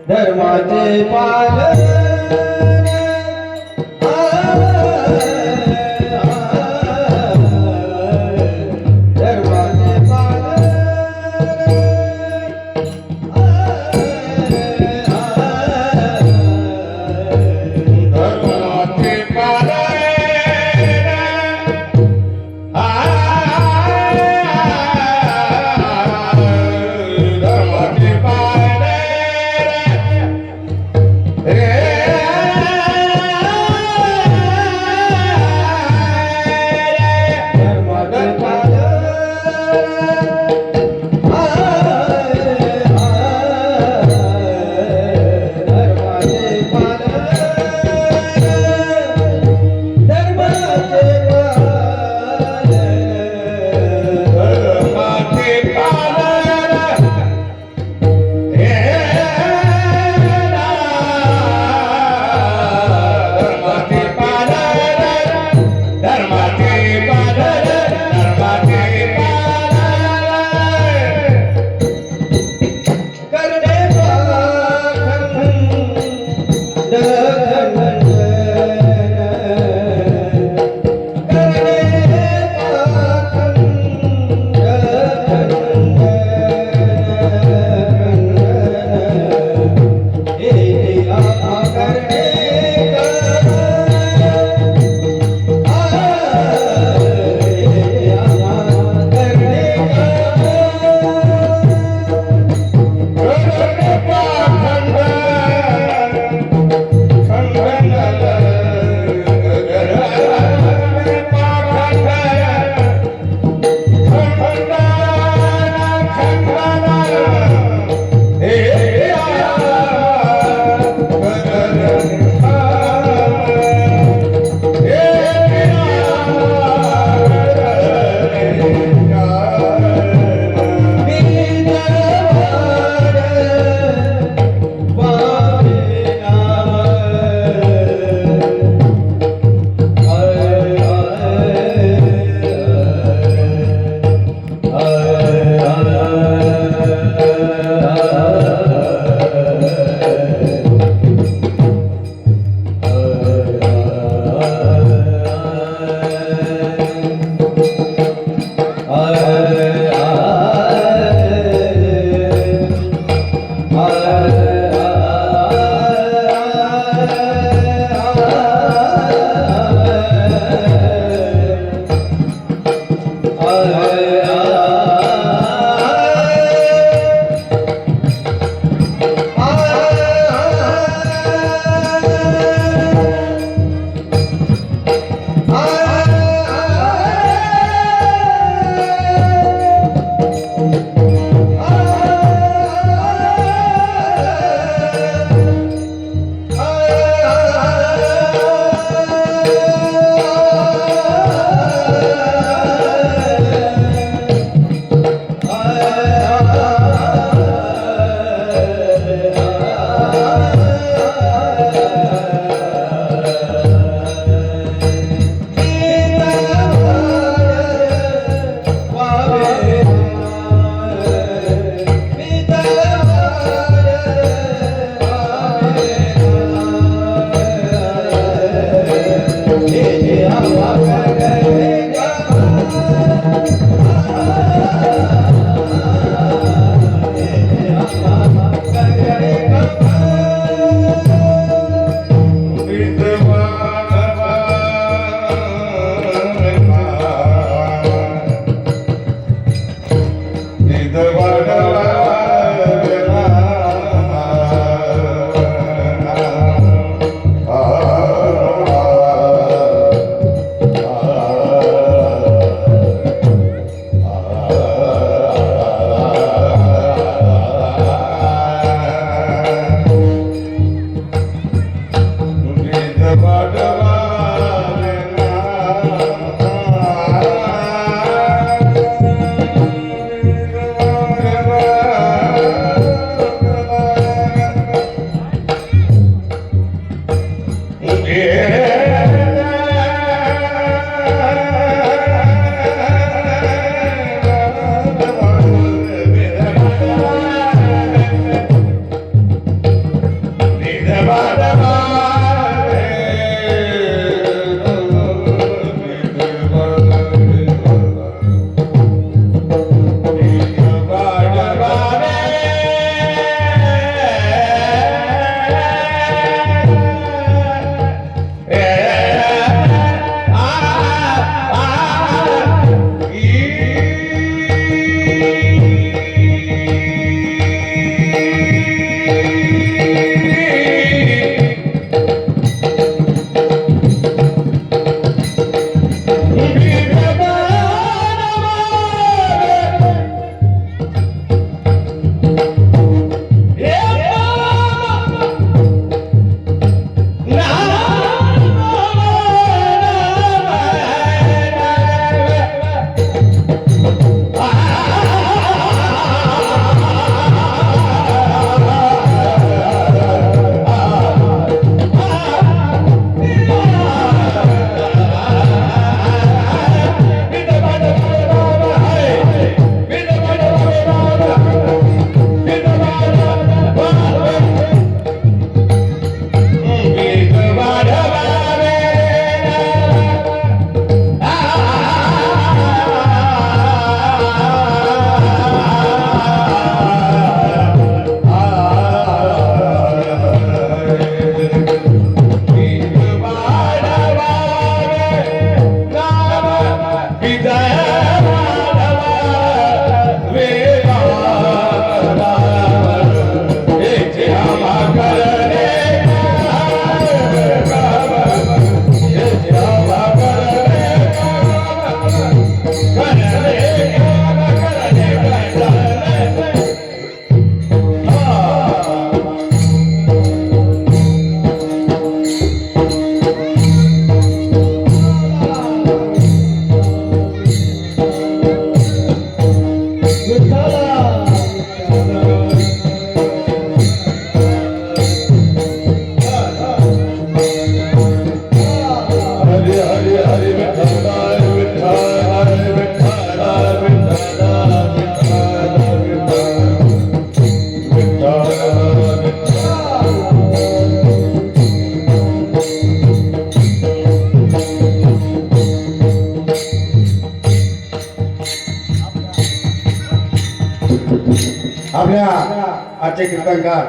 धर्माचे पालन धर्माचे पालन धर्माचे पालन आपल्या आजचे कीर्तनकार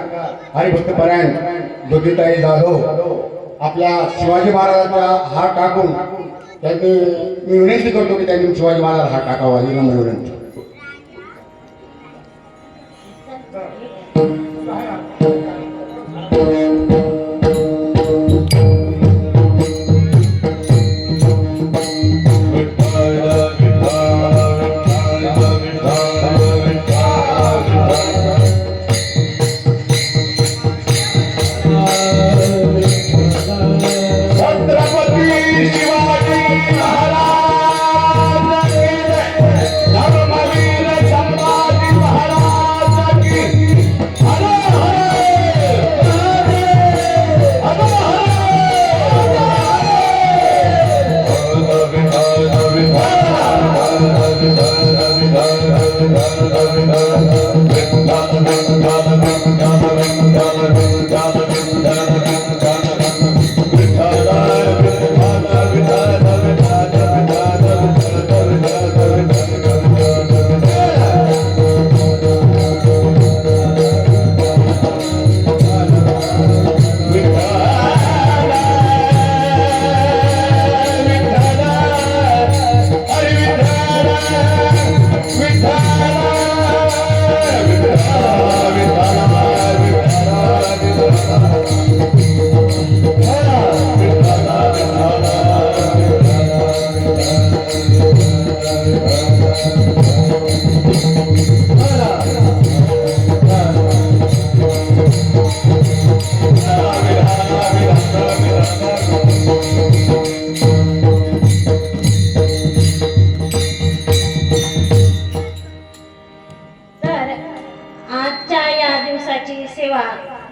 हरिभक्त परायण ज्योतिताई जाधव आपल्या शिवाजी महाराजांचा हार टाकून त्यांनी मी विनंती करतो की त्यांनी शिवाजी महाराज हार टाकावा ही नम्र विनंती.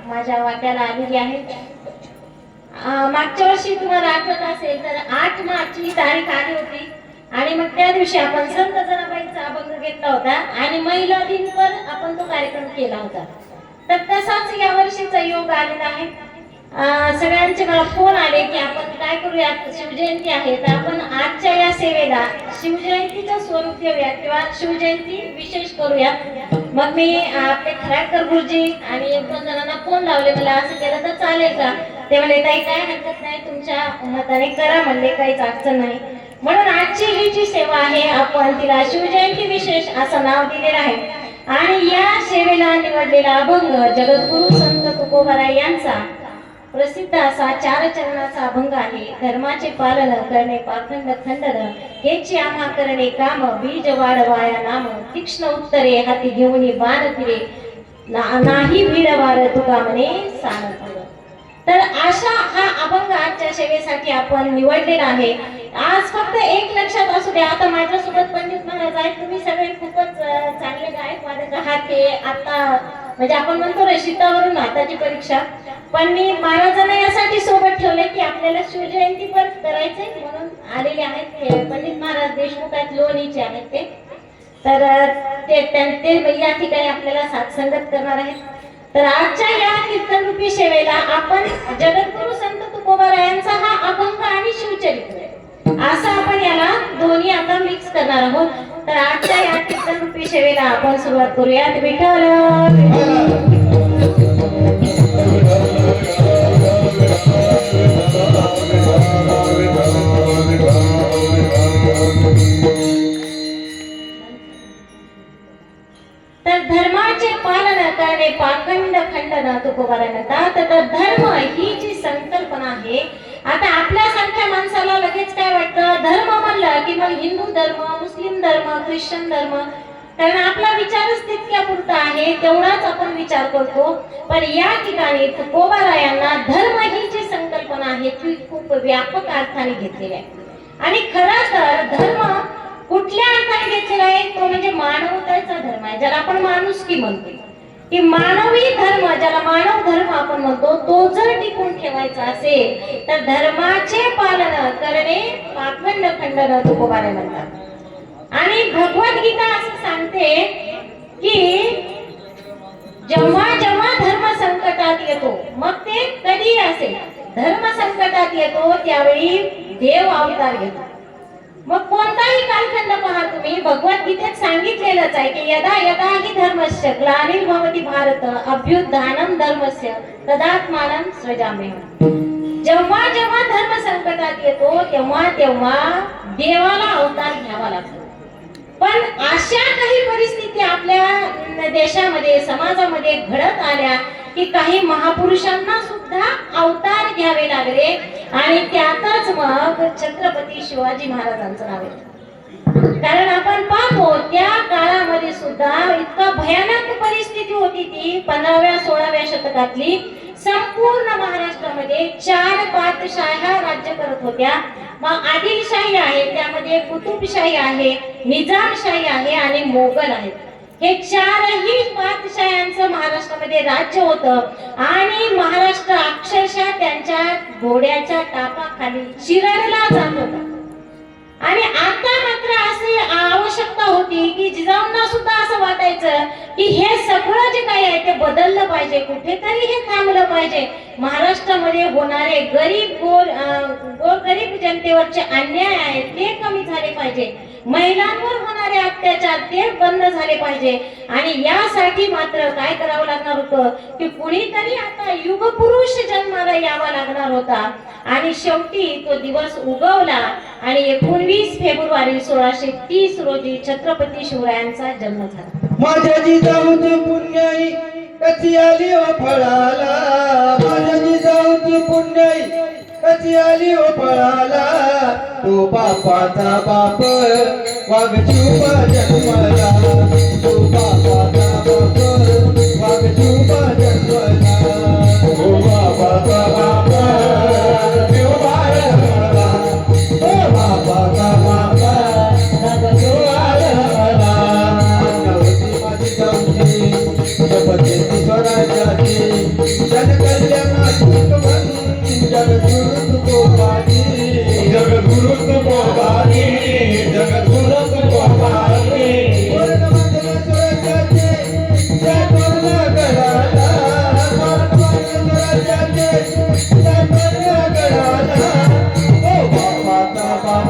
माझ्या वाट्याला आलेली आहे. मागच्या वर्षी तुम्हाला आठवत असेल तर 8 मार्च ही तारीख आली होती आणि मग त्या दिवशी आपण संत जनाबाईंचा अभंग घेतला होता आणि महिला दिनवर आपण तो कार्यक्रम केला होता. तर तसाच या वर्षीचा योग आलेला आहे. सगळ्यांचे मला फोन आले की आपण काय करूयात, शिवजयंती आहे तर आपण आजच्या या सेवेला शिवजयंतीचं स्वरूप देऊया किंवा शिवजयंती विशेष करूया. मग मी आपले खराडकर गुरुजी आणि 1-2 जणांना फोन लावले, मला असं केलं तर चालेल का? ते म्हणले ताई काय हरकत नाही, तुमच्या मताने करा म्हणले, काहीच अडचण नाही. म्हणून आजची ही जी सेवा आहे आपण तिला शिवजयंती विशेष असं नाव दिलेलं आहे. आणि या सेवेला निवडलेला अभंग जगद्गुरु संत तुकोबाराय यांचा प्रसिद्ध असा 4 चरणाचा अभंग आहे. धर्माचे पालन करणे पाखंड खंडन, हेची आम्हा करणे काम, बीज वाढवाया नाम, तीक्ष्ण उत्तरे हाती घेऊन बाण फिरे, नाही भीड वार तुका म्हणे सांगत. तर अशा हा अभंग आजच्या सेवेसाठी आपण निवडलेला आहे. आज फक्त एक लक्षात असू द्या, आता माझ्यासोबत पंडित महाराज आहेत, तुम्ही सगळे खूपच चांगले गायक वादक आहात. ते आता म्हणजे आपण म्हणतो रशितावरून हाताची परीक्षा, पण मी महाराजांना यासाठी सोबत ठेवले की आपल्याला शिवजयंती पण करायचे म्हणून आलेले आहेत. पंडित महाराज देशमुख आहेत, लोणीचे आहेत ते. तर ते या ठिकाणी आपल्याला साथसंगत करणार आहेत. तर आजच्या या कीर्तन रूपी सेवेला आपण जगद्गुरु संत तुकोबारायांचा हा अभंग आणि शिवचरित्र असं आपण याला दोन्ही आता मिक्स करणार आहोत. तर आजच्या या कीर्तन रूपी सेवेला आपण सुरुवात करूयात. विठ्ठल तर धर्माचे पालन करणे पाखंड खंडन तुकोबारांना. तर धर्म ही जी संकल्पना आहे, आता आपल्यासारख्या माणसाला लगेच काय वाटतं, धर्म म्हणलं की मग हिंदू धर्म, मुस्लिम धर्म, ख्रिश्चन धर्म, कारण आपला विचारच तितक्या पुरता आहे, तेवढाच आपण विचार करतो. पण या ठिकाणी तुकोबारायांना धर्म ही जी संकल्पना आहे ती खूप व्यापक अर्थाने घेतलेली आहे. आणि खरं तर धर्म कुठल्या अर्थाने घेतलेला आहे, तो म्हणजे मानवतेचा धर्म आहे, ज्याला आपण माणुसकी म्हणतो. की मानवी धर्म, ज्याला मानव धर्म आपण म्हणतो, तो जर टिकून ठेवायचा असेल तर धर्माचे पालन करणे पाखंड खंडन तुकोबारे म्हणतात. आणि भगवद्गीता असं सांगते की जेव्हा जेव्हा धर्म संकटात येतो, मग ते कधी असेल, धर्म संकटात येतो त्यावेळी देव अवतार घेतो. मग कोणताही कालखंड पहा तुम्ही, भगवद्गीतेत सांगितलेलंच आहे की यदा यदा हि धर्मस्य ग्लानिर्भवति भारत अभ्युत्थानं धर्मस्य तदात्मानं सृजाम्यहम्. जेव्हा जेव्हा धर्म संकटात येतो तेव्हा तेव्हा देवाला अवतार घ्यावा लागतो. पण अशा काही परिस्थिती आपल्या देशामध्ये, समाजामध्ये घडत आल्या की काही महापुरुषांना सुद्धा अवतार घ्यावे लागले. आणि त्यातच मग छत्रपती शिवाजी महाराजांचं नाव येतं. कारण आपण पाहतो त्या काळामध्ये सुद्धा इतका भयानक परिस्थिती होती ती 15व्या-16व्या शतकातली. संपूर्ण महाराष्ट्रामध्ये 4 पातशाह्या राज्य करत होत्या. मग आदिलशाही आहे, त्यामध्ये कुतुबशाही आहे, निजामशाही आहे आणि मोगल आहेत. हे 4ही पातशाह्यांचं महाराष्ट्रामध्ये राज्य होतं. आणि महाराष्ट्र अक्षरशः त्यांच्या घोड्याच्या टापाखाली चिरडला जात होता. आणि आता मात्र अशी आवश्यकता होती की जिजाऊंना सुद्धा असं वाटायचं की हे सगळं जे काही आहे ते बदललं पाहिजे, कुठेतरी हे थांबलं पाहिजे. महाराष्ट्रामध्ये होणारे गरीब जनतेवरचे अन्याय आहेत ते कमी झाले पाहिजे, महिलांवर होणारे अत्याचार ते बंद झाले पाहिजे. आणि यासाठी मात्र काय करावं लागणार होतं की कुणीतरी आता युगपुरुष जन्माला यावा लागणार होता. आणि शेवटी तो दिवस उगवला आणि 19 फेब्रुवारी 1630 रोजी छत्रपती शिवरायांचा जन्म झाला. माझ्या जिजाऊची पुण्याई कशी आली ओ फळाला, माझ्या जिजाऊची पुण्याई कशी आली ओ फळाला, तो बापाचा बाप वाघ शिवबा जन्मला, तो बापाचा बाप वाघ शिवबा जन्मला, तो बापाचा बाप शिवबा जन्मला, तो बापाचा बाप वाघ शिवबा जन्मला. अन्नवती माझी जाऊची शपथेची स्वराज्याची जनकल्याणाची जगद्गुरु तुकोबाजी, जगद्गुरु तुकोबाजी, जगद्गुरु तुकोबाजी. वर्णमाला स्वराज्याचे जय वर्णगडाला, वर्णमाला स्वराज्याचे जय वर्णगडाला, ओ बापाचा बाप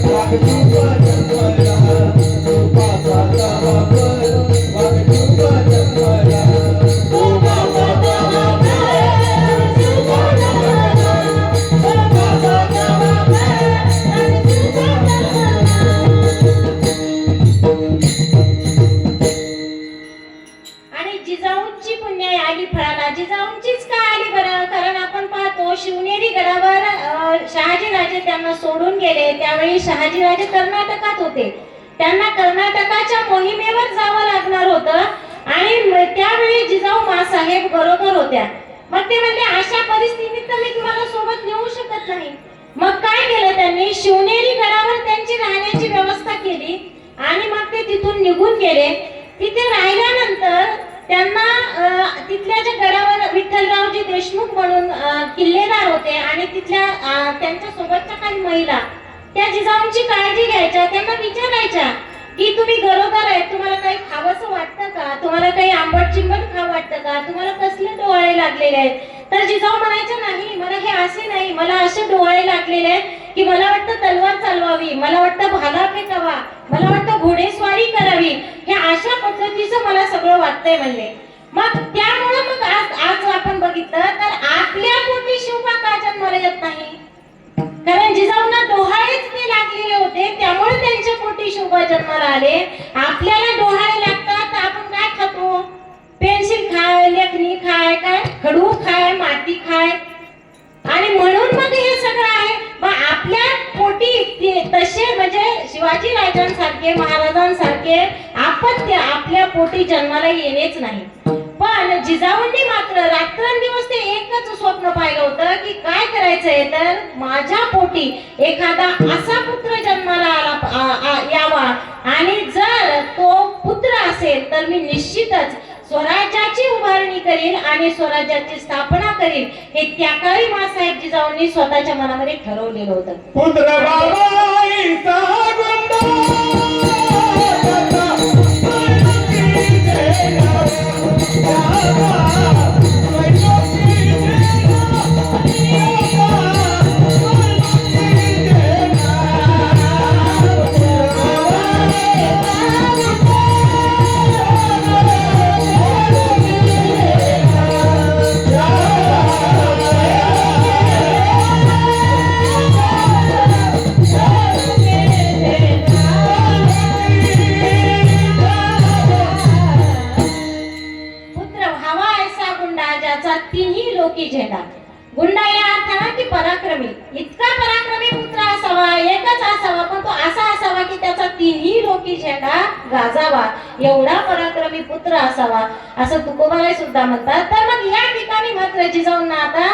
वाघ शिवबा जन्मला, ओ बापाचा बाप वाघ शिवबा जन्मला, ओ बापाचा बाप शिवबा जन्मला, ओ बापाचा बाप शिवबा आणि जिजाऊंची पुण्याई आली फळाला. जिजाऊंचीच काय आली बरं, कारण आपण शिवाजीराजे कर्नाटकात होते. त्यांना कर्नाटकाच्या मोहिमेवर जावं लागणार होतं आणि त्यावेळी जिजाऊ मासाहेब बरोबर होत्या. मग ते म्हणले अशा परिस्थितीत तर मी तुम्हाला सोबत नेऊ शकत नाही. मग काय केलं त्यांनी, शिवनेरी गडावर त्यांची राहण्याची व्यवस्था केली आणि मग ते तिथून निघून गेले. तिथे राहिल्यानंतर त्यांना तिथल्या ज्या गडावर विठ्ठलरावजी देशमुख म्हणून किल्लेदार होते आणि तिथल्या त्यांच्या सोबतच्या काही महिला त्या जिजाऊंची काळजी घ्यायच्या. त्यांना विचारायच्या की तुम्ही गरोदर आहे, तुम्हाला काही खावंसं वाटतं का, तुम्हाला काही आंबट चिंबट खावं वाटतं का, तुम्हाला कसले डोळे लागलेले आहेत. तर जिजाऊ म्हणायच्या नाही, मला हे असे नाही, मला असे डोळे लागलेले आहेत की मला वाटतं तलवार चालवावी, मला वाटतं भाला फेकावा, मला वाटतं घोडेस्वारी करावी, हे अशा पद्धतीचं मला सगळं वाटतंय म्हणले. मग त्यामुळे मग आज आपण बघितलं तर आपल्या पोटी शिवबा का जन्माला येत नाही, कारण जिजाऊंना डोहाळेच ते लागलेले होते, त्यामुळे त्यांच्या पोटी शिवबा जन्माला आले. आपल्याला डोहाळे लागतात तर आपण काय खातो, पेन्सिल खाय, लेखणी खाय, काय खडू खाय, माती खाय, आणि म्हणून मग हे सगळं आहे. मग आपल्या पोटी तसे म्हणजे शिवाजी राजांसारखे महाराजांसारखे आपत्य आपल्या पोटी जन्माला येणेच नाही. पण जिजाऊंनी मात्र रात्रंदिवस ते एकच स्वप्न पाहिलं होतं की काय करायचंय तर माझ्या पोटी एखादा असा पुत्र जन्माला यावा आणि जर तो पुत्र असेल तर मी निश्चितच स्वराज्याची उभारणी करील आणि स्वराज्याची स्थापना करील. हे त्या काळी मासाहेब जिजाऊंनी स्वतःच्या मनामध्ये ठरवलेलं होतं. पुत्र बाबाईचा तिन्ही लोकी झेंडा. गुंडा या अर्थानं की पराक्रमी, इतका पराक्रमी पुत्र असावा, एकच असावा, पण तो असा असावा की त्याचा तिन्ही लोकी झेंडा गाजावा, एवढा पराक्रमी पुत्र असावा असं तुकोबाराय सुद्धा म्हणतात. तर मग या ठिकाणी मात्र जिजाऊंना आता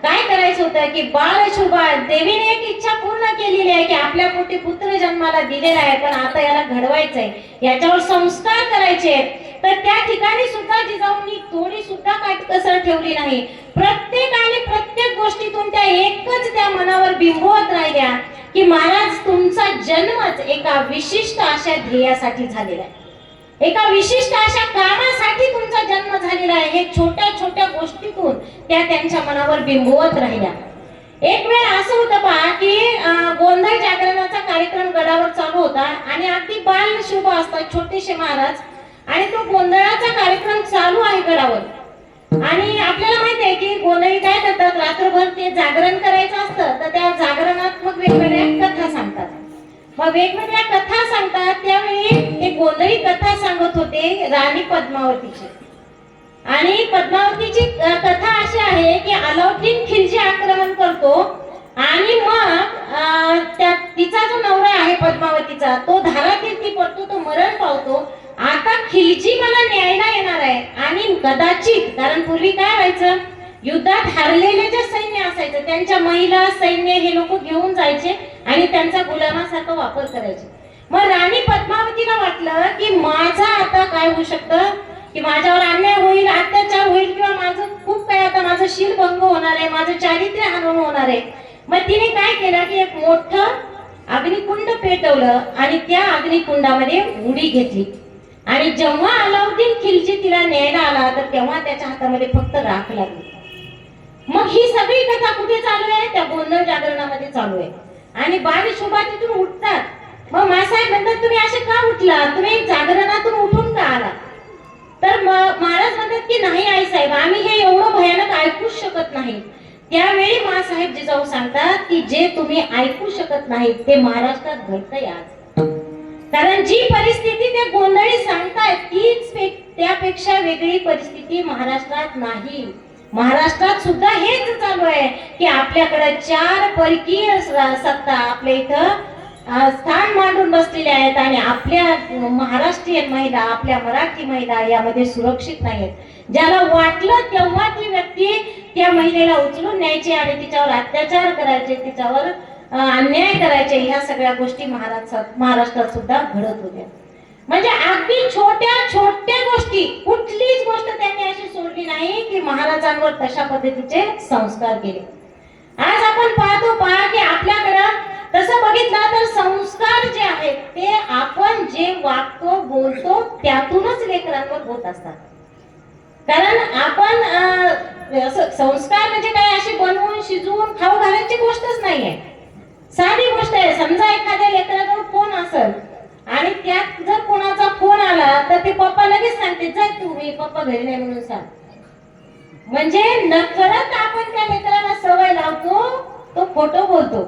काय करायचं होतं की बाळ शुभाळ देवीने एक इच्छा पूर्ण केलेली आहे की आपल्या पोटी पुत्र जन्माला दिलेला आहे, पण आता याला घडवायचंय, याच्यावर संस्कार करायचे. तर त्या ठिकाणी सुद्धा जिजाऊंनी थोडी सुद्धा काटकसर ठेवली नाही. प्रत्येक गोष्टीतून त्या एकच त्या मनावर बिंबवत राहिल्या की महाराज तुमचा जन्मच एका विशिष्ट अशा ध्येयासाठी झालेला आहे, एका विशिष्ट अशा कामासाठी तुमचा जन्म झालेला आहे. हे छोट्या छोट्या गोष्टीतून त्या त्यांच्या मनावर बिंबवत राहिल्या. एक वेळ असं होतं पहा की गोंधळ जागरणाचा कार्यक्रम गडावर चालू होता आणि अगदी बाल शुभ असतात छोटेसे महाराज, आणि तो गोंधळाचा कार्यक्रम चालू आहे गडावर. आणि आपल्याला माहिती आहे की गोंधळी काय करतात, रात्रभर ते जागरण करायचं असतं, तर त्या जागरणात मग वेगवेगळ्या कथा सांगतात. मग वेगवेगळ्या कथा सांगतात त्यावेळी ते गोंधळी कथा सांगत होते राणी पद्मावतीची. आणि पद्मावतीची कथा अशी आहे की अलाउद्दीन खिलजी आक्रमण करतो आणि मग तिचा जो नवरा आहे पद्मावतीचा तो धारातीर्थी पडतो, तो मरण पावतो. आता खिलजी मला न्यायला येणार आहे आणि कदाचित, कारण पूर्वी काय व्हायचं, युद्धात हारलेले जे सैन्य असायचं त्यांच्या महिला सैन्य हे लोक घेऊन जायचे आणि त्यांचा गुलामासारखा वापर करायचे. मग राणी पद्मावतीला वाटलं की माझा आता काय होऊ शकतं की माझ्यावर अन्याय होईल, अत्याचार होईल, किंवा माझं खूप काय आता माझं शीलभंग होणार आहे, माझं चारित्र्य हनन होणार आहे. मग तिने काय केलं की एक मोठं अग्निकुंड पेटवलं आणि त्या अग्निकुंडामध्ये उडी घेतली. आणि जेव्हा अलाउद्दीन खिलजी तिला न्यायला आला तर तेव्हा त्याच्या हातामध्ये फक्त राख लागली. मग ही सगळी कथा कुठे चालू आहे, त्या गोंधळ जागरणामध्ये चालू आहे. आणि बाल शुभा तिथून उठतात. मग मासाहेब म्हणतात तुम्ही असे का उठला, तुम्ही जागरणातून उठून का आला. तर महाराज म्हणतात की नाही आई साहेब, आम्ही हे एवढं भयानक ऐकूच शकत नाही. त्यावेळी मासाहेब जिजाऊ सांगतात की जे तुम्ही ऐकू शकत नाही ते महाराष्ट्रात घडतंय आज. कारण जी परिस्थिती ते गोंधळी सांगतायत तीच त्यापेक्षा वेगळी परिस्थिती महाराष्ट्रात नाही. महाराष्ट्रात सुद्धा हेच चालू आहे की आपल्याकडे 4 परकीय सत्ता आपल्या इथं स्थान मांडून बसलेले आहेत आणि आपल्या महाराष्ट्रीयन महिला, आपल्या मराठी महिला यामध्ये सुरक्षित नाहीत. ज्याला वाटलं तेव्हा ती व्यक्ती त्या महिलेला उचलून न्यायची आणि तिच्यावर अत्याचार करायचे, तिच्यावर अन्याय करायचे. ह्या सगळ्या गोष्टी महाराष्ट्रात सुद्धा घडत होत्या. म्हणजे अगदी छोट्या छोट्या गोष्टी, कुठलीच गोष्ट त्यांनी अशी सोडली नाही की महाराजांवर तशा पद्धतीचे संस्कार केले. आज आपण पाहतो की आपल्याकडं तसं बघितलं तर संस्कार जे आहेत ते आपण जे वागतो बोलतो त्यातूनच लेकरांवर होत असतात. कारण आपण असं संस्कार म्हणजे काय अशी बनवून शिजवून खाऊ घालायची गोष्टच नाहीये. साधी गोष्ट आहे. समजा एखाद्या लेकराजवळ फोन असेल आणि त्यात जर कोणाचा फोन आला तर ते पप्पा लगेच सांगते, जाय तुम्ही पप्पा घरी नाही म्हणून सांग. म्हणजे नकळत आपण त्या लेकराला सवय लावतो, तो खोटं बोलतो.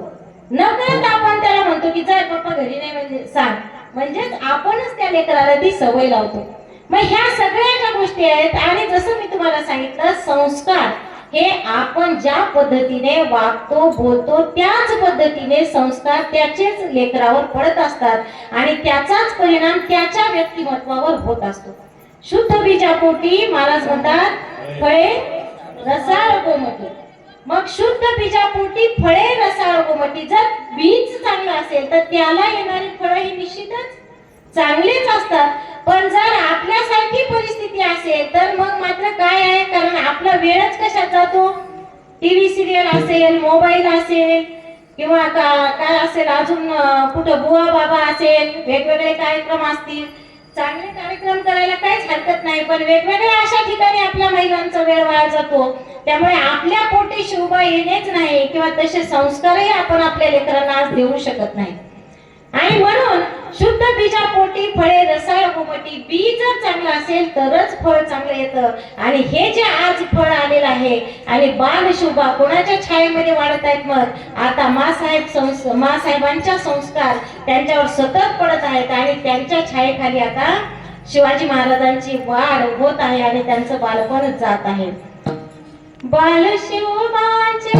नकळत आपण त्याला म्हणतो की जाय पप्पा घरी नाही म्हणजे सांग. म्हणजेच आपणच त्या लेकराला ती सवय लावतो. मग ह्या सगळ्या ज्या गोष्टी आहेत आणि जसं मी तुम्हाला सांगितलं, संस्कार हे आपण ज्या पद्धतीने वागतो बोलतो त्याच पद्धतीने संस्कार त्याचेच लेकरावर पडत असतात आणि त्याचाच परिणाम त्याच्या व्यक्तिमत्वावर होत असतो. शुद्ध बीजापोटी महाराज म्हणतात फळे रसाळ गोमटी. मग शुद्ध बीजापोटी फळे रसाळ गोमटी. जर बीज चांगलं असेल तर त्याला येणारी फळं ही निश्चितच चांगलीच असतात. पण जर आपल्यासारखी परिस्थिती असेल तर मग मात्र काय आहे, कारण आपला वेळच कशात जातो, टीव्ही सिरियल असेल, मोबाईल असेल किंवा काय असेल अजून कुठं बुवा बाबा असेल, वेगवेगळे कार्यक्रम असतील. चांगले कार्यक्रम करायला काहीच हरकत नाही, पण वेगवेगळ्या अशा ठिकाणी आपल्या महिलांचा वेळ वाया जातो. त्यामुळे आपल्या पोटी शोभा येणेच नाही किंवा तसे संस्कारही आपण आपल्या लेकरांना आज देऊ शकत नाही. आणि म्हणून शुद्ध बीजापोटी फळे रसाळ गोमटी. बीज जर चांगलं असेल तरच फळ चांगलं येतं. आणि हे जे आज फळ आलेलं आहे आणि बाल शोभा कोणाच्या छायेमध्ये वाढत आहेत, मग आता मासाहेबांच्या संस्कार त्यांच्यावर सतत पडत आहेत आणि त्यांच्या छायेखाली आता शिवाजी महाराजांची वाढ होत आहे आणि त्यांचं बालपण जात आहे. बाल शिवबाचे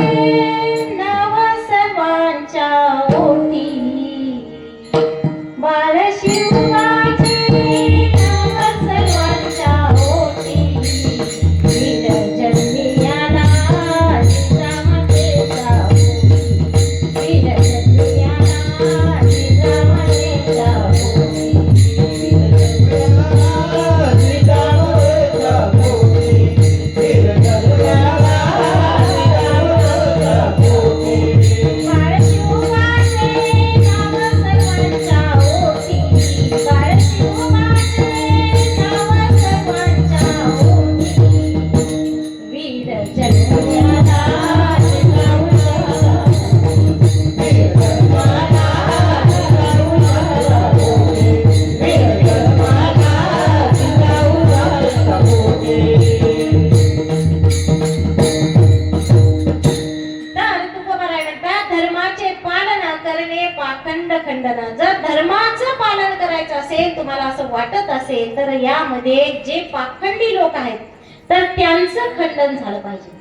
नाव सर्वांच्या ओठी, बाल शिवबाचे नाव सर्वांच्या ओठी. वीर जन्मी आला जिजामातेचा ओठी, वीर जन्मी आला जिजामातेचा ओठी, वीर जन्मी आला जिजामातेचा ओठी, वीर जन्मी आला जिजामातेचा ओठी. बाळ शिवबाचे नाव सर्वांच्या ओठी, बाळ शिवबाचे नाव सर्वांच्या ओठी. वीर जन्मी आला जिजाऊचा ओठी, वीर जन्मी आला जिजाऊचा ओठी, वीर जन्मी आला जिजाऊचा ओठी. तर तुकोबाराय म्हणतात धर्माचे पालन करणे पाखंड खंडन. जर धर्माचं पालन करायचं असेल, तुम्हाला असं वाटत असेल, तर यामध्ये जे पाखंडी लोक आहेत तर त्यांचं खंडन झालं पाहिजे.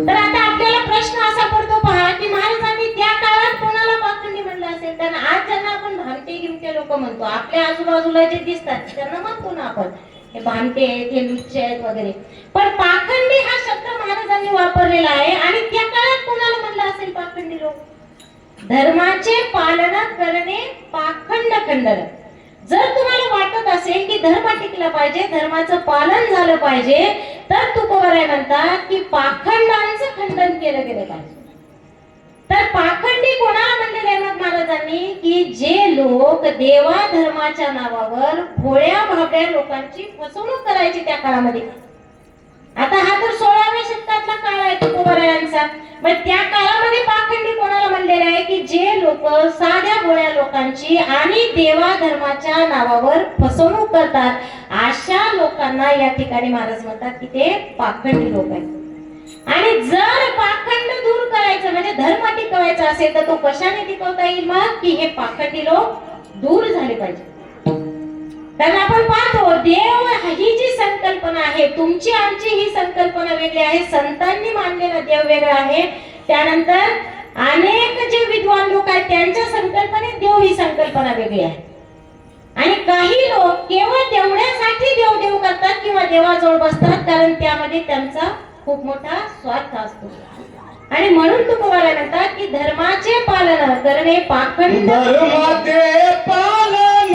तर आता आपल्याला प्रश्न असा पडतो पहा की महाराजांनी त्या काळात कोणाला पाखंडी म्हणलं असेल. तर आज ज्यांना आपण भामटे गिमटे लोक म्हणतो, आपल्या आजूबाजूला जे दिसतात त्यांना म्हणतो ना आपण हे भामटे आहेत, हे लुच्चे आहेत वगैरे. पण पाखंडी हा शब्द महाराजांनी वापरलेला आहे. आणि त्या काळात कोणाला म्हणलं असेल पाखंडी लोक? धर्माचे पालन करणे पाखंड खंडन. जर तुम्हाला वाटत असेल की धर्म टिकला पाहिजे, धर्माचं पालन झालं पाहिजे, तर तुकोबाराय म्हणतात की पाखंडांचं खंडन केलं गेलं पाहिजे. तर पाखंडी कोणाला म्हणलेले आहे मग महाराजांनी? की जे लोक देवा धर्माच्या नावावर भोळ्या भाबड्या लोकांची फसवणूक करायची त्या काळामध्ये. आता हा तर 16व्या शतकातला काळ आहे तुकोबारायांचा. मग त्या काळामध्ये पाखंडी कोणाला म्हणलेले आहे? की जे लोक साध्या भोळ्या लोकांची आणि देवा धर्माच्या नावावर फसवणूक करतात, अशा लोकांना या ठिकाणी महाराज म्हणतात की ते पाखंडी लोक आहेत. आणि जर पाखंड दूर करायचं म्हणजे धर्म टिकवायचा असेल तर तो कशाने टिकवता येईल मग? की हे पाखंडी लोक दूर झाले पाहिजे. कारण आपण पाहतो देव ही जी संकल्पना आहे, तुमची आमची ही संकल्पना वेगळी आहे, संतांनी मानलेला देव वेगळा आहे. त्यानंतर अनेक जे विद्वान लोक आहेत त्यांच्या संकल्पनेत देव ही संकल्पना वेगळी आहे. आणि काही लोक केवळ तेवढ्यासाठी देव देव करतात किंवा देवाजवळ बसतात कारण त्यामध्ये त्यांचा खूप मोठा स्वार्थ असतो. आणि म्हणून तुकोबाला म्हणतात की धर्माचे पालन करणे पाखंड धर्माचे पालन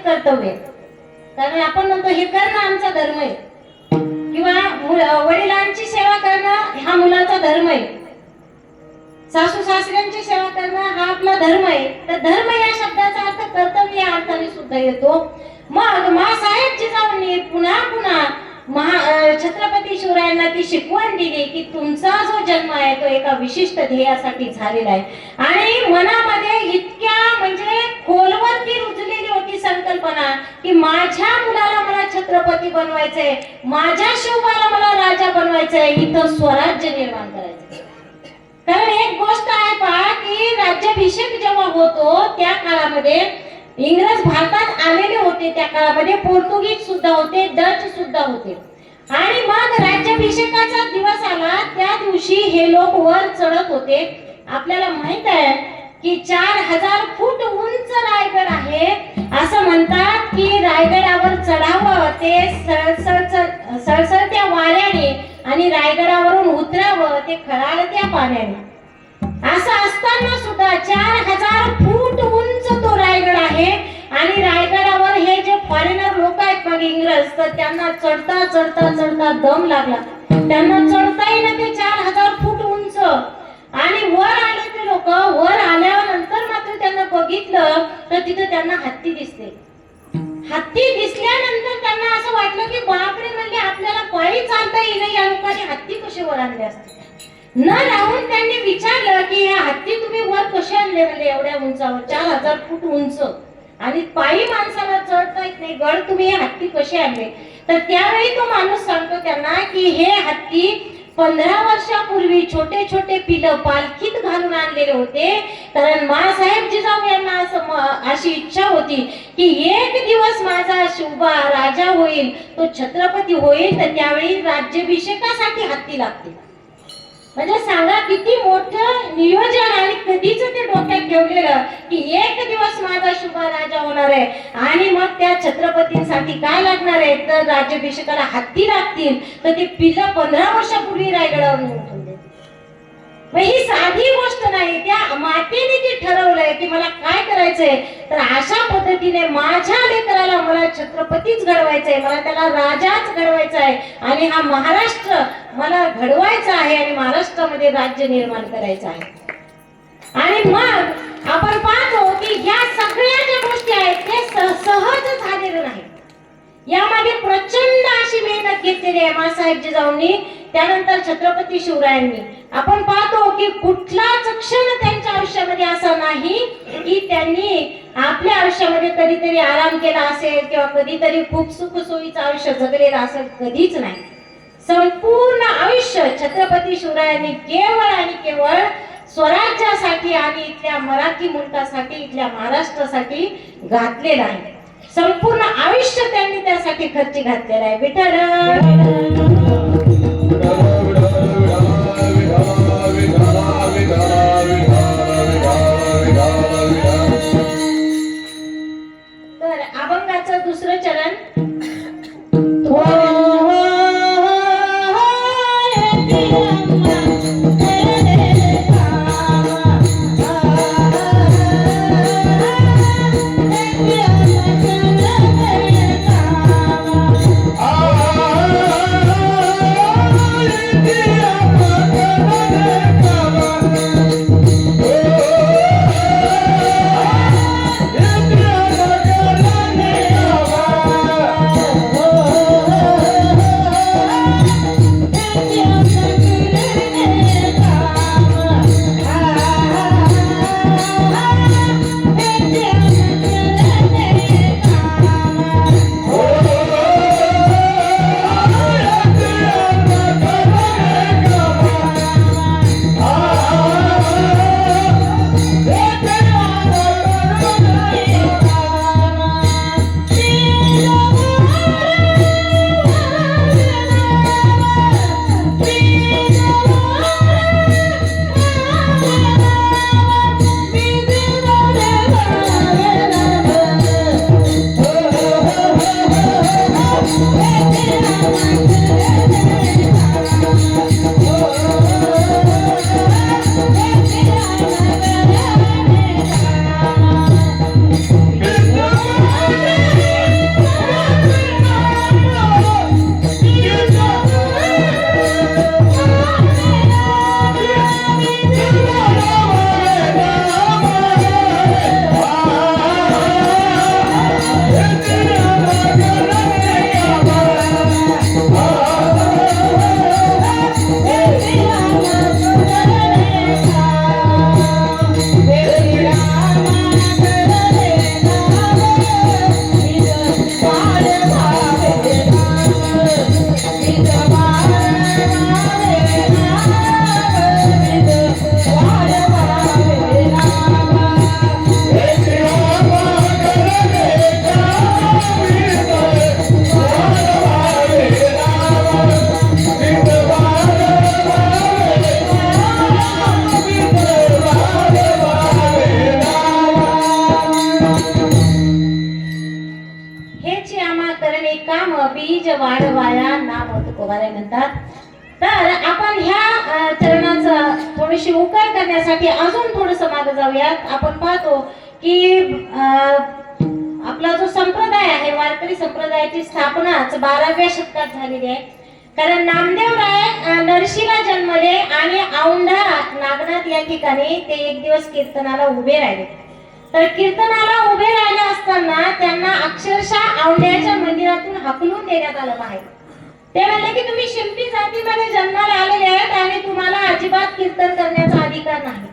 कर्तव्य. कारण आपण म्हणतो हे करणं आमचा धर्म आहे किंवा वडिलांची सेवा करणं हा मुलाचा धर्म आहे, सासू सासऱ्यांची सेवा करणं हा आपला धर्म आहे. तर धर्म या शब्दाचा अर्थ कर्तव्य या अर्थाने सुद्धा येतो. मग मासाहेब जिजाऊंनी पुन्हा पुन्हा छत्रपती शिवरायांना ती शिकवण दिली की तुमचा जो जन्म आहे तो एका विशिष्ट ध्येयासाठी झालेला आहे. आणि मनामध्ये इतक्या म्हणजे खोलवर ती रुजलेली होती संकल्पना की माझ्या मुलाला मला छत्रपती बनवायचंय, माझ्या शिवबाला मला राजा बनवायचंय, इथं स्वराज्य निर्माण करायचंय. कारण एक गोष्ट आहे पहा की राज्याभिषेक जेव्हा होतो त्या काळामध्ये इंग्रज भारतात आलेले होते, त्या काळामध्ये पोर्तुगीज सुद्धा होते, डच सुद्धा होते. आणि मग राज्याभिषेकाचा दिवस आला त्या दिवशी हे लोक वर चढत होते. आपल्याला माहित आहे की 4000 फूट उंच रायगड आहे. असं म्हणतात की रायगडावर चढावं ते सळसळत्या वाऱ्याने आणि रायगडावरून उतरावं ते खळाळत्या पाण्याने. असं असताना सुद्धा 4000 फूट उंच तो रायगड आहे. आणि रायगडावर हे जे फॉरेनर लोक आहेत मग इंग्रज, तर त्यांना चढता चढता चढता दम लागला, त्यांना चढता येईना ते 4000 फूट उंच. आणि वर आले ते लोक, वर आल्यानंतर मात्र त्यांना बघितलं तर तिथं त्यांना हत्ती दिसते. हत्ती दिसल्यानंतर त्यांना असं वाटलं की बापरे, म्हणजे आपल्याला पायी चालता येईल, या लोकांनी हत्ती कसे वर आणले असते. न राहून त्यांनी विचारलं की या हत्ती तुम्ही वर कसे आणले, म्हणजे एवढ्या उंचावर 4000 फूट उंच, आणि पायी माणसाला चढता येत नाही, गड तुम्ही हे हत्ती कसे आणले. तर त्यावेळी तो माणूस सांगतो त्यांना की हे हत्ती 15 वर्षापूर्वी छोटे छोटे पिलं पालखीत घालून आणलेले होते. कारण माँसाहेब जिजाऊ यांना अशी इच्छा होती की एक दिवस माझा शुभा राजा होईल, तो छत्रपती होईल, तर त्यावेळी राज्याभिषेकासाठी हत्ती लागतील. म्हणजे सांगा किती मोठं नियोजन, आणि कधीच ते डोक्यात ठेवलेलं की एक दिवस माझा शुभा राजा होणार आहे, आणि मग त्या छत्रपतींसाठी काय लागणार आहे, तर राज्याभिषेकाला हत्ती लागतील. तर ते पिलं 15 वर्षापूर्वी रायगडावर नेऊन ठेवले. ही साधी गोष्ट नाही, त्या मातेने जे ठरवलंय की मला काय करायचंय, तर अशा पद्धतीने माझ्या लेकराला मला छत्रपतीच घडवायचंय, मला त्याला राजाच घडवायचा आहे, आणि हा महाराष्ट्र मला घडवायचा आहे, आणि महाराष्ट्रामध्ये राज्य निर्माण करायचं आहे. आणि मग आपण पाहतो की ह्या सगळ्या ज्या गोष्टी आहेत ते सहज झालेलं नाही. यामागे प्रचंड अशी मेहनत घेतलेली आहे माँसाहेब जिजाऊंनी, त्यानंतर छत्रपती शिवरायांनी. आपण पाहतो की कुठलाच क्षण त्यांच्या आयुष्यामध्ये असा नाही की त्यांनी आपल्या आयुष्यामध्ये कधीतरी आराम केला असेल किंवा कधीतरी खूप सुखसोयीचं आयुष्य जगलेलं असेल, कधीच नाही. संपूर्ण आयुष्य छत्रपती शिवरायांनी केवळ आणि केवळ स्वराज्यासाठी आणि इथल्या मराठी मुलकासाठी, इथल्या महाराष्ट्रासाठी घातलेलं आहे. संपूर्ण आयुष्य त्यांनी त्यासाठी खर्ची घातलेला आहे. विठ्ठल तर अभंगाचं दुसरं चरण बीज वाढवाया नाम तुकोबाराय म्हणतात. तर आपण ह्या चरणाचा थोडीशी उकल करण्यासाठी अजून थोडस मागे जाऊयात. आपण पाहतो की आपला जो संप्रदाय आहे, वारकरी संप्रदायाची स्थापनाच 12व्या शतकात झालेली आहे. कारण नामदेवराय नरशीला जन्मले आणि औंढा नागनाथ या ठिकाणी ते एक दिवस कीर्तनाला उभे राहिले. तर कीर्तनाला उभे राहिले असताना त्यांना अक्षरशः औंढ्याच्या मंदिरातून हाकलून देण्यात आलं बाहेर. ते म्हणले की तुम्ही शिंपी जातीमध्ये जन्माला आलेले आहेत आणि तुम्हाला अजिबात कीर्तन करण्याचा अधिकार नाही,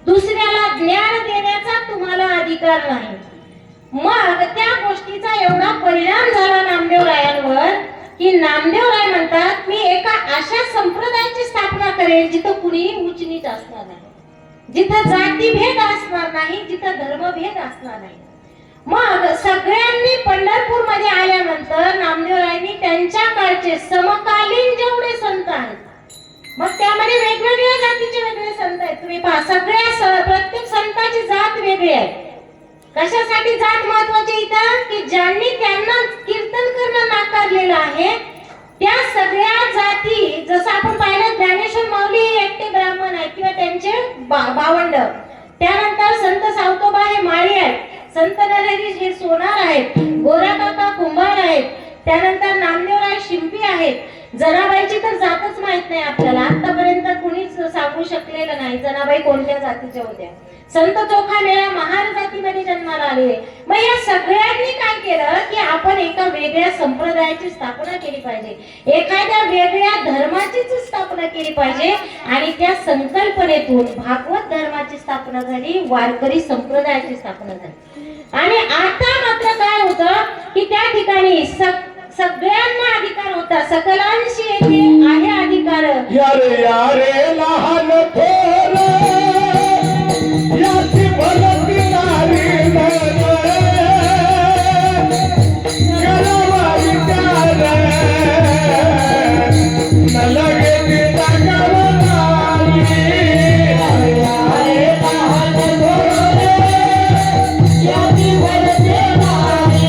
दुसऱ्याला ज्ञान देण्याचा तुम्हाला अधिकार नाही. मग त्या गोष्टीचा एवढा परिणाम झाला नामदेवरायांवर की नामदेवराय म्हणतात मी एका अशा संप्रदायाची स्थापना करेल जिथं कुणी उच्च नीच असणार नाही, जिथं जातीभेद असणार नाही, जिथं धर्मभेद असणार नाही. मग सगळ्यांनी पंढरपूर मध्ये आल्यानंतर नामदेवरायांनी त्यांच्या काळचे समकालीन जेवढे संत आहेत, मग त्यामध्ये वेगवेगळ्या जातीचे वेगळे संत आहेत. तुम्ही पहा सगळ्या प्रत्येक संताची जात वेगळी आहे. कशासाठी जात महत्वाची इथं की ज्यांनी त्यांना कीर्तन करणं नाकारलेलं आहे त्या सगळ्या जाती, जसं आपण पाहिलं ज्ञानेश्वर माऊली एकटे ब्राह्मण आहेत किंवा त्यांचे भावंड, त्यानंतर संत सावतोबा हे माळी आहेत, संत नरहरी हे सोनार आहेत, गोरा काका कुंभार आहेत, त्यानंतर नामदेवराय शिंपी आहेत. जनाबाईची तर जातच माहित नाही आपल्याला, आतापर्यंत कुणीच सांगू शकलेलं नाही जनाबाई कोणत्या जातीच्या होत्या. संत चोखा मेळा महार जातीमध्ये जन्माला आले. मग या सगळ्यांनी काय केलं की आपण एका वेगळ्या संप्रदायाची स्थापना केली पाहिजे, एखाद्या वेगळ्या धर्माचीच स्थापना केली पाहिजे आणि त्या संकल्पनेतून भागवत धर्माची स्थापना झाली, वारकरी संप्रदायाची स्थापना झाली. आणि आता मात्र काय होतं की त्या ठिकाणी सगळ्यांना अधिकार होता, सकलांशी येथे आहे अधिकार. यारे यारे लहान थोर याची भलती नारी करावा विचार न लगे तिला गवनारी. यारे यारे लहान थोर याची भलती नारी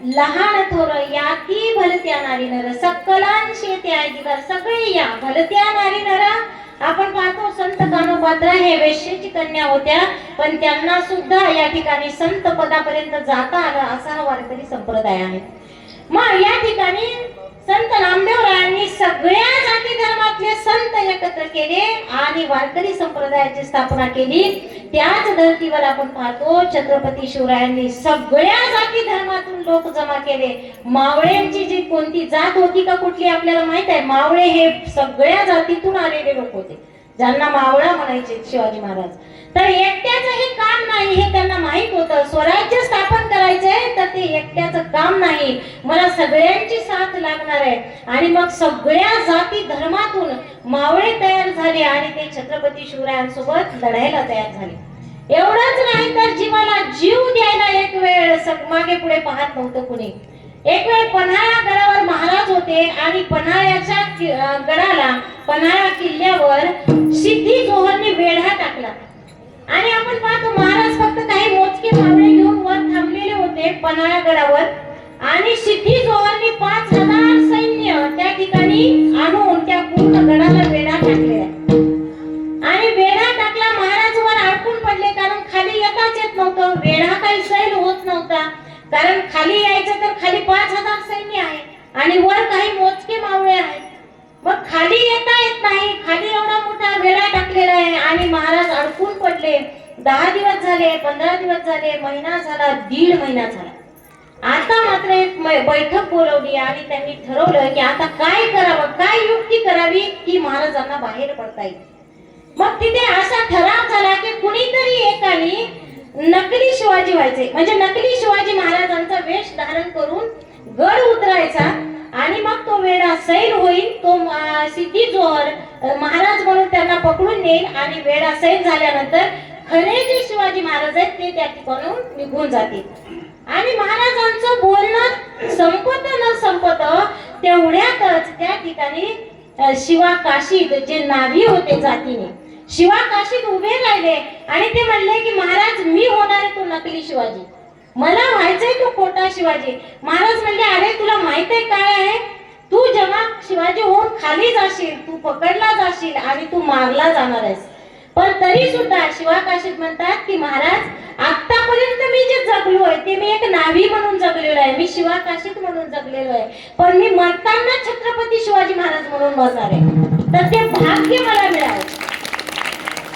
लहान थोर याती भलत्या नारी नर सकलांशी ते अधिकार. सगळे या भलत्या नारी नर. आपण पाहतो संत कानोपात्रा हे वेश्येची कन्या होत्या, पण त्यांना सुद्धा या ठिकाणी संत पदापर्यंत जाता आलं असा हा वारकरी संप्रदाय आहे. मग या ठिकाणी संत नामदेवरायांनी सगळ्या जाती धर्मातले संत एकत्र केले आणि वारकरी संप्रदायाची स्थापना केली. त्याच धर्तीवर आपण पाहतो छत्रपती शिवरायांनी सगळ्या जाती धर्मातून लोक जमा केले. मावळ्यांची जी कोणती जात होती का कुठली आपल्याला माहित आहे, मावळे हे सगळ्या जातीतून आलेले लोक होते ज्यांना मावळा म्हणायचे शिवाजी महाराज. तर एकट्याचं हे काम नाही हे त्यांना माहित होतं. स्वराज्य स्थापन करायचंय तर ते एकट्याचं काम नाही, मला सगळ्यांची साथ लागणार आहे. आणि मग सगळ्या जाती धर्मातून मावळे तयार झाले आणि ते छत्रपती शिवरायांसोबत लढायला तयार झाले. एवढंच नाही तर जीवाला जीव द्यायला एक वेळ मागे पुढे पाहत नव्हतं कुणी. एक वेळ पन्हाळा गडावर महाराज होते आणि पन्हाळ्याच्या गडाला पन्हाळा किल्ल्यावर सिद्धी जोहरने वेढा टाकला आणि आपण पाहतो महाराज फक्त काही मोजके मावळे घेऊन वर थांबलेले होते पन्हाळा गडावर आणि सिद्धी जोहरने 5000 सैन्य त्या ठिकाणी आणून त्या पूर्ण गडाला वेढा टाकले आणि वेढा टाकला. महाराज वर अडकून पडले कारण खाली येताच येत नव्हतं, वेढा काही सैल होत नव्हता कारण खाली यायचं तर खाली 5000 सैन्य आहे आणि वर काही मोजके मावळे आहेत. मग खाली येता येत नाही, खाली एवढा मोठा वेढा टाकलेला आहे आणि महाराज अडकून पडले. 10 दिवस झाले, 15 दिवस झाले, महिना झाला, 1.5 महिना झाला. आता मात्र एक बैठक बोलवली आणि त्यांनी ठरवलं की आता काय करावं, काय युक्ती करावी की महाराजांना बाहेर पडता येईल. मग तिथे असा ठराव झाला की कुणीतरी एकाने नकली शिवाजी व्हायचे, म्हणजे नकली शिवाजी महाराजांचा वेश धारण करून गड उतरायचा आणि मग तो वेढा सैल होईल. तो सिद्धी जोहर महाराज म्हणून त्यांना पकडून नेईल आणि वेढा सैल झाल्यानंतर खरे जे शिवाजी महाराज आहेत ते त्या ठिकाणून निघून जातील. आणि महाराजांचं बोलणं संपत न संपत तेवढ्यातच त्या ठिकाणी शिवाकाशीत जे नाभी होते जातीने शिवाकाशीत उभे राहिले आणि ते म्हणले की महाराज मी होणार आहे तो नकली शिवाजी, मला व्हायचंय तो खोटा शिवाजी. महाराज म्हणले अरे तुला माहित आहे काय आहे तू जेव्हा शिवाजी होऊन खाली जाशील, तू पकडला जाशील आणि तू मारला जाणार आहेस. पण तरी सुद्धा शिवाकाशीत म्हणतात की महाराज आतापर्यंत मी जे जगलोय ते मी एक नावी म्हणून जगलेलो आहे, मी शिवाकाशीत म्हणून जगलेलो आहे, पण मी मरताना छत्रपती शिवाजी महाराज म्हणून मरणार आहे. तर ते भाग्य मला मिळावं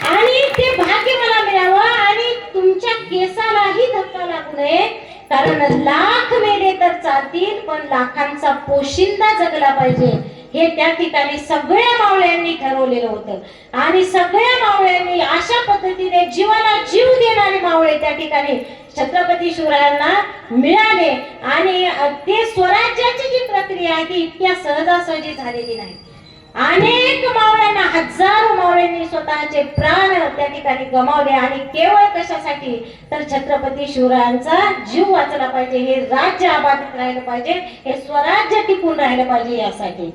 आणि ते भाग्य मला मिळावं आणि तुमच्या केसालाही धक्का लागू नये, कारण लाख मेले तर चालतील पण लाखांचा पोशिंदा जगला पाहिजे, हे त्या ठिकाणी सगळ्या मावळ्यांनी ठरवलेलं होतं. आणि सगळ्या मावळ्यांनी अशा पद्धतीने जीवाला जीव देणारे मावळे त्या ठिकाणी छत्रपती शिवरायांना मिळाले. आणि ते स्वराज्याची जी प्रक्रिया आहे ती इतक्या सहजासहजी झालेली नाही. अनेक मावळ्यांना, हजारो मावळ्यांनी स्वतःचे प्राण त्या ठिकाणी गमावले आणि केवळ कशासाठी तर छत्रपती शिवरायांचा जीव वाचला पाहिजे, हे राज्य अबाधित राहिलं पाहिजे, हे स्वराज्य टिकून राहिलं पाहिजे यासाठी.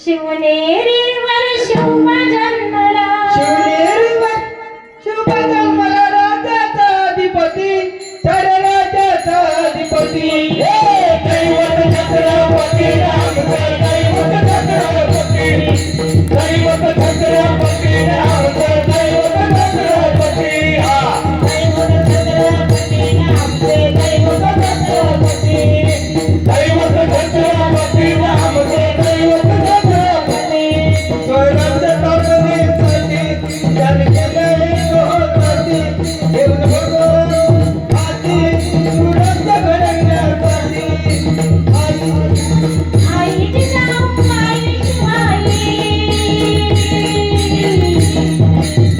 शिवनेरीवर शिवबा जन्मला, शिवनेरीवर शिवबा जन्मला, राजाचा अधिपती, तर राजाचा अधिपती. दैवत छत्रपती रामचंद्र, दैवत छत्रपती, दैवत छत्रपती रामचंद्र, दैवत छत्रपती. दैवत छत्रपती रामचंद्र, दैवत छत्रपती, दैवत छत्रपती रामचंद्र, दैवत छत्रपती. स्वराज्य स्थापनेसाठी त्याने केले सोहळ्यासाठी, देऊन भगवान आधी स्वराज्य घडवण्यासाठी. आई जिजाऊ आई शिवाई,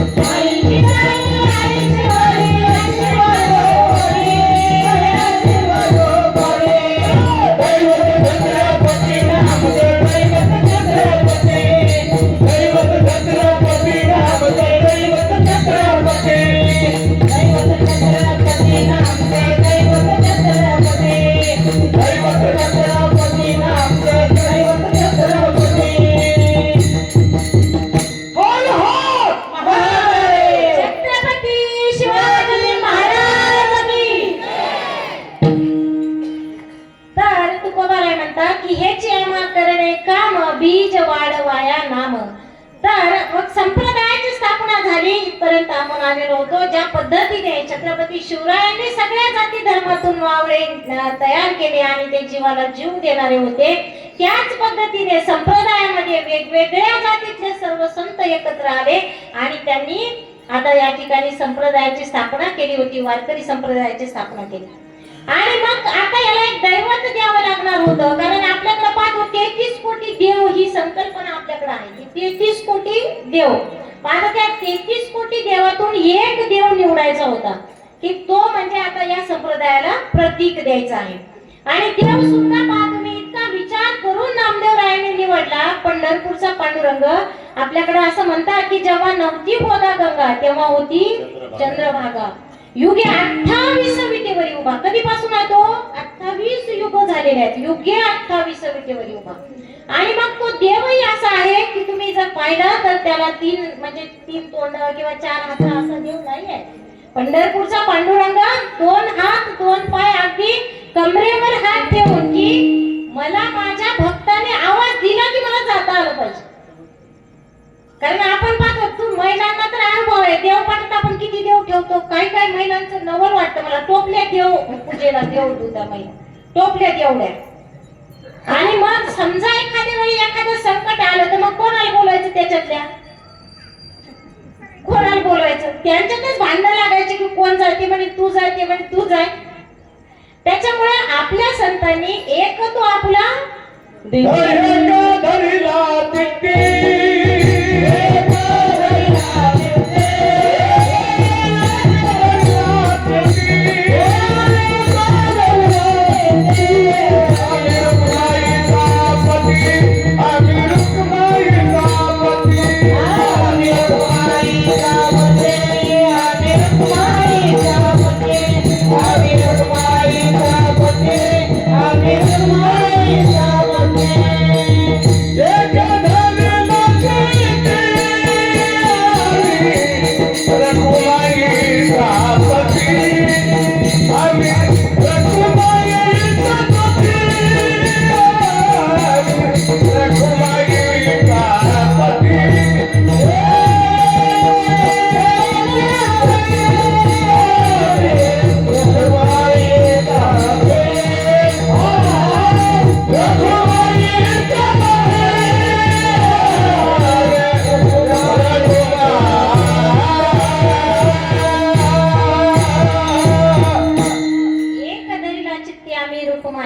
आई जिजाऊ आई शिवाई, छत्रपती शिवाजी महाराज की. तर तुकोबाराय म्हणतात की हेची आम्हा करणे काम, बीज वाढवाया नाम. तर मग संप्रदायाची स्थापना झाली, इथपर्यंत आपण आलेलो होतो. ज्या पद्धतीने छत्रपती शिवरायांनी सगळ्या जाती धर्मातून मावळे तयार केले आणि ते जीवाला जीव देणारे होते, त्याच पद्धतीने संप्रदायामध्ये वेगवेगळ्या जातीतले सर्व संत एकत्र आले आणि त्यांनी आता या ठिकाणी संप्रदायाची स्थापना केली होती, वारकरी संप्रदायाची स्थापना केली. आणि मग आता याला एक दैवत द्यावं लागणार होतं, कारण आपल्याकडे पाहतो 33 कोटी देव ही संकल्पना आपल्याकडे आहे. 33 कोटी देव, आता त्या 33 कोटी देवातून एक देव निवडायचा होता की तो म्हणजे आता या संप्रदायाला प्रतीक द्यायचा आहे. आणि देव सुद्धा पहा तुम्ही इतका विचार करून नामदेव रायाने निवडला पंढरपूरचा पांडुरंग. आपल्याकडे असं म्हणतात की जेव्हा नव्हती गोदा गंगा तेव्हा होती चंद्रभागा. युगे 28 विटेवरी उभा. कधीपासून आहे तो? 28 युग झालेले आहेत, युगे 28 विटेवरी उभा. आणि मग तो देवही असा आहे की तुम्ही जर पाहिला तर त्याला 3 तोंड किंवा 4 हात असा देव नाही आहे. पंढरपूरचा पांडुरंग 2 हात 2 पाय अगदी कमरेवर हात ठेवून की मला माझ्या भक्ताने आवाज दिला की मला जाता आलं पाहिजे. कारण आपण पाहतो तू महिलांना तर अनुभव आहे, देवपाठात आपण किती देव ठेवतो. काही महिलांचं नवल वाटतं मला, टोपल्या देव पूजेला देव दुधा महिला टोपल्या एवढ्या. आणि मग समजा एखाद्या वेळी एखादं संकट आलं तर मग कोणाला बोलायचं त्याच्यातल्या? कोणाला बोलवायचं? त्यांच्यातच भांडण लागायचे की कोण जाते म्हणे तू जाय, ते म्हणे तू जाय. त्याच्यामुळे आपल्या संतांनी एक तो आपला Yeah.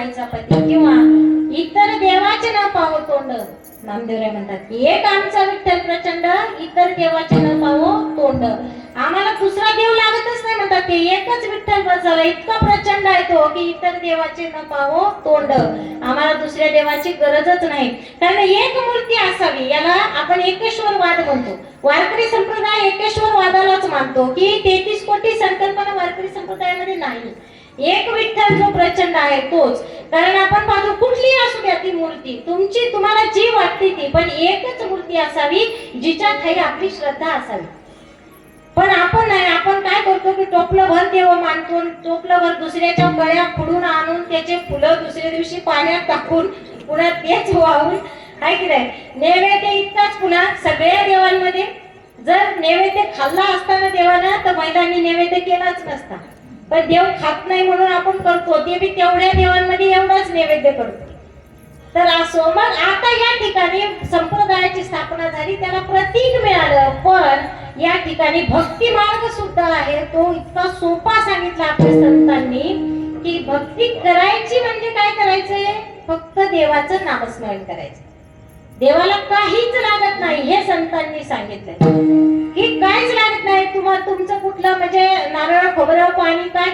माईचा पती किंवा इतर देवाचे न पाहो तोंड. नामदेवराय म्हणतात की एक आमचा विठ्ठल प्रचंड, इतर देवाचे न पाहो तोंड. आम्हाला दुसरा देव लागतच नाही म्हणतात ते एकच विठ्ठल बसवला, इतका प्रचंड आहे तो की इतर देवाचे न पाहो तोंड. आम्हाला दुसऱ्या देवाची गरजच नाही, कारण एक मूर्ती असावी. याला आपण एकेश्वरवाद म्हणतो. वारकरी संप्रदाय एकेश्वरवादालाच मानतो की 33 कोटी संकल्पना वारकरी संप्रदायामध्ये नाही. एक विठ्ठल जो प्रचंड आहे तोच. कारण आपण पाहतो कुठलीही असू द्या ती मूर्ती तुमची, तुम्हाला जी वाटते ती, पण एकच मूर्ती असावी जिच्या ठाई आपली श्रद्धा असावी. पण आपण नाही, आपण काय करतो की टोपलं भर देव मानतो, टोपलं भर दुसऱ्याच्या गळ्या फुडून आणून त्याचे फुलं दुसऱ्या दिवशी पाण्यात टाकून पुन्हा तेच वाहून, आहे की नाही. नैवेद्य इतकाच पुन्हा सगळ्या देवांमध्ये. जर नैवेद्य खाल्ला असताना देवानं तर महिलांनी नैवेद्य केलाच नसता, पण देव खात नाही म्हणून आपण करतो, ते बी तेवढ्या देवांमध्ये एवढाच नैवेद्य करतो. तर असो मग आता या ठिकाणी संप्रदायाची स्थापना झाली, त्याला प्रतीक मिळालं. पण या ठिकाणी भक्ती मार्ग सुद्धा आहे, तो इतका सोपा सांगितला आपल्या संतांनी की भक्ती करायची म्हणजे काय करायचंय, फक्त देवाचं नामस्मरण करायचं. देवाला काहीच लागत नाही हे संतांनी सांगितलंय की काहीच लागत नाही. तुम्हाला तुमचं कुठलं म्हणजे नारळ खोबरं पाणी काय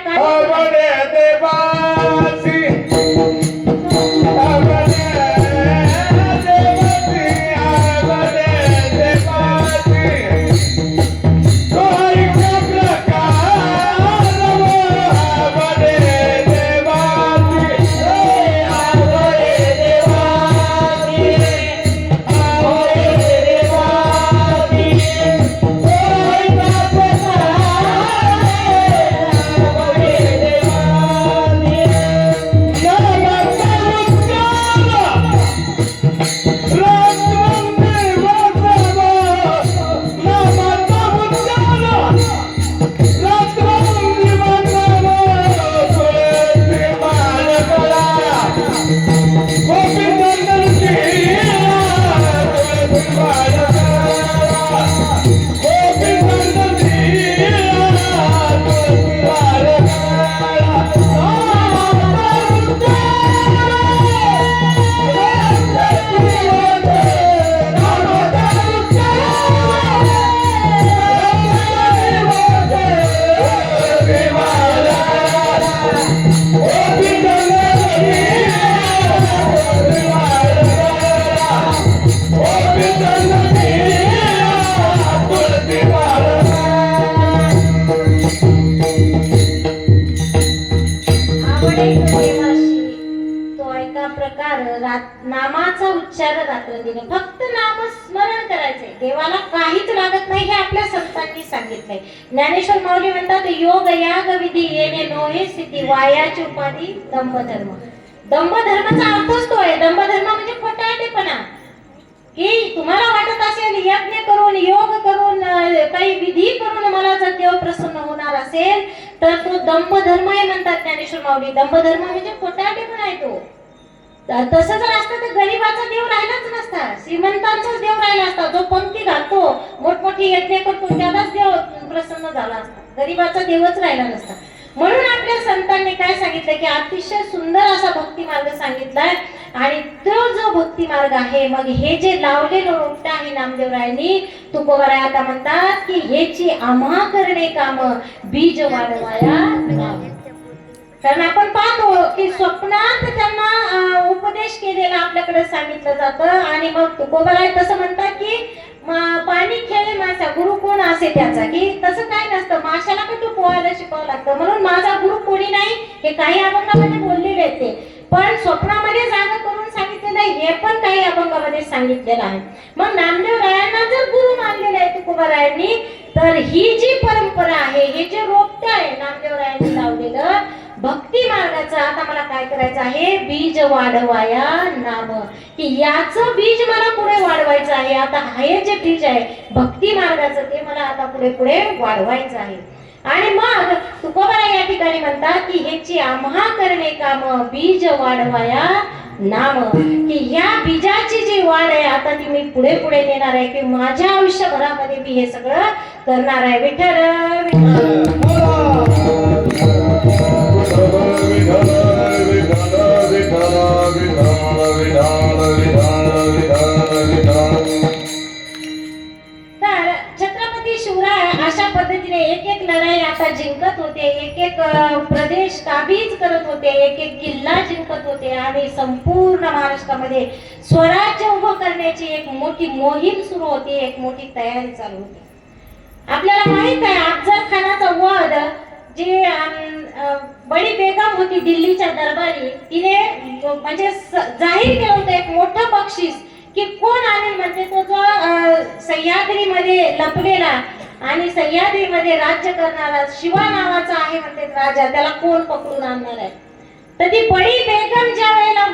नामाचा उच्चार रात्र दिने फक्त नामस्मरण करायचंय, देवाला काहीच लागत नाही हे आपल्या संतांनी सांगितलंय. ज्ञानेश्वर माऊली म्हणतात योग याग विधी येणे नोहे सिद्धी, वायाची उपाधी दंभधर्म. दंभधर्माचा अर्थच तो आहे. दंभधर्म म्हणजे खोटारडेपणा, की तुम्हाला वाटत असेल यज्ञ करून योग करून काही विधी करून मला जर देव प्रसन्न होणार असेल तर तो दंभधर्म आहे म्हणतात ज्ञानेश्वर माऊली. दंभधर्म म्हणजे खोटारडेपणा आहे तो. तसं जर असतं तर गरीबाचा देव राहिलाच नसता, श्रीमंतांचाच देव राहिला असता. जो पंक्ती घालतो मोठमोठी यज्ञ करतो त्यालाच देव प्रसन्न झाला असता, गरीबाचा देवच राहिला नसता. म्हणून आपल्या संतांनी काय सांगितलं की अतिशय सुंदर असा भक्ती मार्ग सांगितलाय. आणि तो जो भक्ती मार्ग आहे, मग हे जे लावलेलं रोपट आहे नामदेवरायांनी, तुकोबाराय आता म्हणतात की हेची आम्हा करणे काम, बीज वाढवाया नाम. कारण आपण पाहतो की स्वप्नात त्यांना उपदेश केलेला आपल्याकडे सांगितलं जातं. आणि मग तुकोबाराय तसं म्हणतात की पाणी खेळे मासा, गुरु कोण असे त्याचा, की तसं काय नसतं. माशाला पण तू पोहायला शिकावं लागतं, म्हणून माझा गुरु कोणी नाही हे काही अभंगामध्ये बोललेले आहेत ते. पण स्वप्नामध्ये जागा करून सांगितलेलं आहे हे पण काही अभंगामध्ये सांगितलेलं आहे. मग नामदेवरायांना जर गुरु मानलेलं आहे तुकोबारायांनी, तर ही जी परंपरा आहे, हे जे रोपट आहे नामदेवरायांनी लावलेलं भक्ती मार्गाचं, आता मला काय करायचं आहे, बीज वाढवाया नाम, की याचं बीज मला पुढे वाढवायचं आहे. आता हे जे बीज आहे भक्ती मार्गाचं ते मला आता पुढे पुढे वाढवायचं आहे. आणि मग तुकोबाराय या ठिकाणी म्हणतात की ह्याची आम्हा करणे काम, बीज वाढवाया नाम, की ह्या बीजाची जी वाढ आहे आता ती मी पुढे पुढे नेणार आहे, की माझ्या आयुष्यभरामध्ये मी हे सगळं करणार आहे. विठ्ठल होते, एक एक प्रदेश काबीज करत होते, एक एक किल्ला जिंकत होते आणि संपूर्ण महाराष्ट्रामध्ये स्वराज्य उभं करण्याची एक मोठी मोहीम सुरू होती, एक मोठी तयारी चालू होती. आपल्याला माहित आहे अफजल खानाचा वध जी बडी बेगम होती दिल्लीच्या दरबारी, तिने म्हणजे जाहीर केलं होतं एक मोठं बक्षीस की कोण आणेल म्हणजे तो जो सह्याद्रीमध्ये लपलेला आणि सह्याद्रीमध्ये राज्य करणारा शिवा नावाचा आहे म्हणते राजा, त्याला कोण पकडून आणणार आहे. तर ती बडी बेगम ज्या वेळेला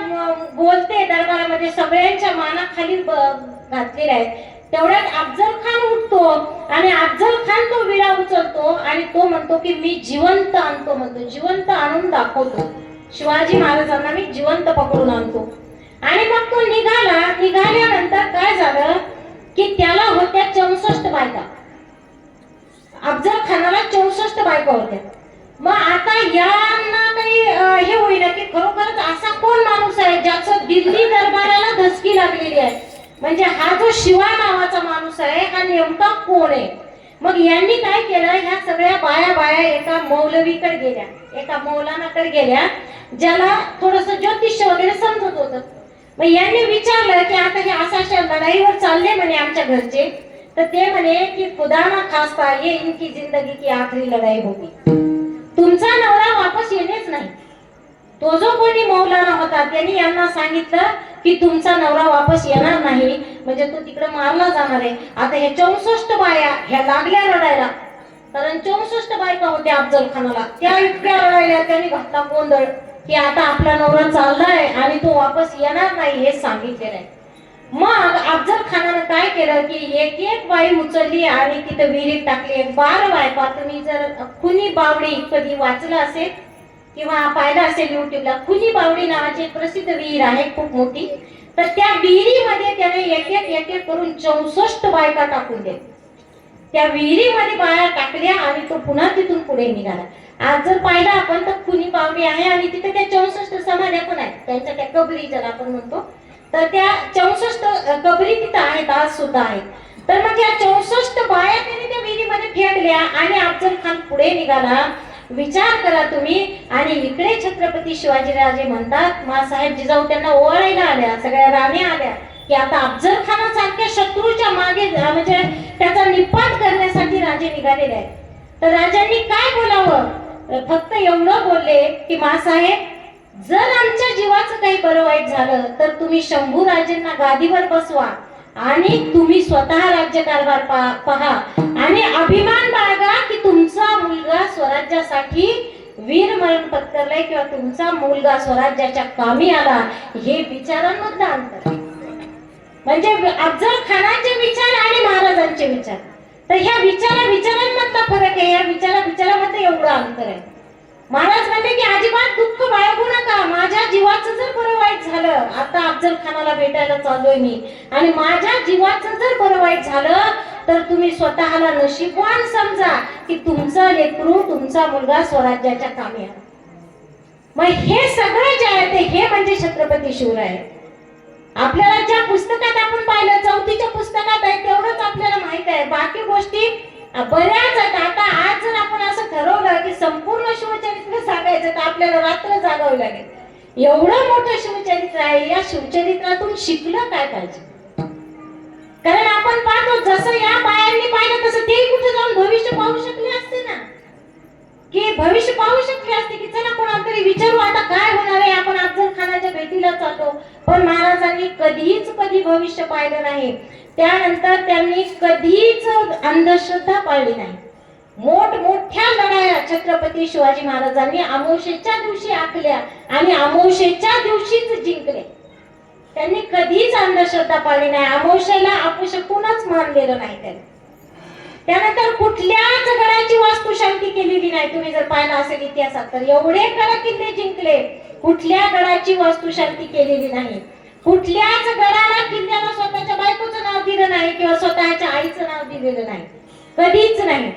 बोलते दरबारामध्ये, सगळ्यांच्या मानाखाली घातलेल्या आहेत, तेवढ्यात अफजल खान उठतो आणि अफजल खान तो विडा उचलतो आणि तो म्हणतो की मी जिवंत आणतो, म्हणतो जिवंत आणून दाखवतो, शिवाजी महाराजांना मी जिवंत पकडून आणतो. आणि मग तो निघाल्यानंतर काय झालं की त्याला होत्या 64 बायका, अफजल खानाला 64 बायका होत्या. मग आता यांना काही हे होईल की खरोखरच असा कोण माणूस आहे ज्याचं दिल्ली दरबाराला धसकी लागलेली आहे, म्हणजे हा जो शिवा नावाचा माणूस आहे हा नेमका कोण आहे. मग यांनी काय केलं, ह्या सगळ्या बाया एका मौलवीकडे गेल्या, एका मौलानाकडे गेल्या ज्याला थोडस ज्योतिष वगैरे समजत होतं. मग यांनी विचारलं की आता हे अशा लढाईवर चालले म्हणे आमच्या घरचे, तर ते म्हणे की खुदा ना खास्ता ये इनकी जिंदगी की आखरी लढाई होती, तुमचा नवरा वापस येणेच नाही. तो जो कोणी मौलाना होता त्यांनी यांना सांगितलं की तुमचा नवरा वापस येणार नाही, म्हणजे तो तिकडे मारला जाणार आहे. आता हे 64 बाया ह्या लागल्या रडायला, कारण 64 बायका होत्या अफजल खानाला, त्या इतक्या रडायला त्यांनी घातला गोंधळ की आता आपला नवरा चाललाय आणि तो वापस येणार नाही हे सांगितलेलं आहे. मग अफजल खानानं काय केलं की एक एक बाई उचलली आणि तिथं विहिरीत टाकली. 12 बायका, तुम्ही जर खुनी बावडी कधी वाचलं असेल किंवा पाहिलं असेल युट्यूबला, खुनी बावडी नावाची एक प्रसिद्ध विहीर आहे खूप मोठी, तर त्या विहिरीमध्ये त्याने एक एक करून 64 बायका टाकून दिल्या. त्या विहिरीमध्ये बाया टाकल्या आणि तो पुन्हा तिथून पुढे निघाला. आज जर पाहिलं आपण तर खुनी बावडी आहे आणि तिथे त्या 64 समाध्या पण आहेत, त्यांच्या त्या कबरी ज्याला आपण म्हणतो, तर त्या 64 कबरी तिथं आहेत, आज सुद्धा आहेत. तर मग त्या 64 बाया त्याने त्या विहिरीमध्ये फेकल्या आणि अफजल खान पुढे निघाला. विचार करा तुम्ही. आणि इकडे छत्रपती शिवाजीराजे म्हणतात, मासाहेब जिजाऊ त्यांना ओवाळायला आल्या, सगळ्या राणी आल्या की आता अफजल खानासारख्या शत्रूच्या मागे म्हणजे त्याचा निपात करण्यासाठी राजे निघालेले आहेत. तर राजांनी काय बोलावं, फक्त एवढं बोलले की मासाहेब जर आमच्या जीवाचं काही बरं वाईट झालं तर तुम्ही शंभूराजेंना गादीवर बसवा आणि तुम्ही स्वतः राज्यकारभार पहा आणि अभिमान बाळगा की तुमचा मुलगा स्वराज्यासाठी वीर मरण पत्करलाय किंवा तुमचा मुलगा स्वराज्याच्या कामी आला, हे विचारांमधलं अंतर. म्हणजे अफजल खानाचे विचार आणि महाराजांचे विचार, तर ह्या विचारांमधला फरक आहे, या विचारामध्ये एवढं अंतर आहे. महाराज म्हणते की अजिबात दुःख बाळगू नका, माझ्या जीवाचं जर बरं वाईट झालं, आता अफजल खानाला भेटायला चाललोय मी, आणि माझ्या जीवाचं जर बरं वाईट झालं तर तुम्ही स्वतःला नशीबवान समजा की तुमचा लेकरू तुमचा मुलगा स्वराज्याच्या कामी आला. मग हे सगळं जे आहे ते हे म्हणजे छत्रपती शिवराय. आपल्याला ज्या पुस्तकात आपण पाहिलं, 4थीच्या पुस्तकात आहे तेवढंच आपल्याला माहित आहे, बाकी गोष्टी बऱ्याच आहेत. आता आज जर आपण असं ठरवलं की संपूर्ण शिवचरित्र सांगायचं तर आपल्याला रात्र जागावी लागेल, एवढं मोठं शिवचरित्र आहे. या शिवचरित्रातून शिकलं काय पाहिजे, कारण आपण पाहतो जसं या बायांनी पाहिलं तसं ते कुठे जाऊन भविष्य पाहू शकले असते ना, की भविष्य पाहू शकले असते की चला कोणाला तरी विचारू आता काय होणार आहे, आपण अफजल खानाच्या भेटीला चालतो. पण महाराजांनी कधी भविष्य पाहिलं नाही. त्यानंतर त्यांनी कधीच अंधश्रद्धा पाळली नाही. मोठमोठ्या लढाया छत्रपती शिवाजी महाराजांनी अमावस्येच्या दिवशी आखल्या आणि अमावस्येच्या दिवशीच जिंकले. त्यांनी कधीच अंधश्रद्धा पाळली नाही, अमावस्येला अपशकुनच मानलेलं नाही त्यांनी. त्यानंतर कुठल्याच गडाची वास्तुशांती केलेली नाही. तुम्ही जर पाहिलं असेल इतिहासात तर एवढे गड किल्ले जिंकले, कुठल्या गडाची वास्तुशांती केलेली नाही. कुठल्याच गडाला किल्ल्याला स्वतःच्या बायकोचं नाव दिलं नाही किंवा स्वतःच्या आईचं नाव दिलेलं नाही, कधीच नाही.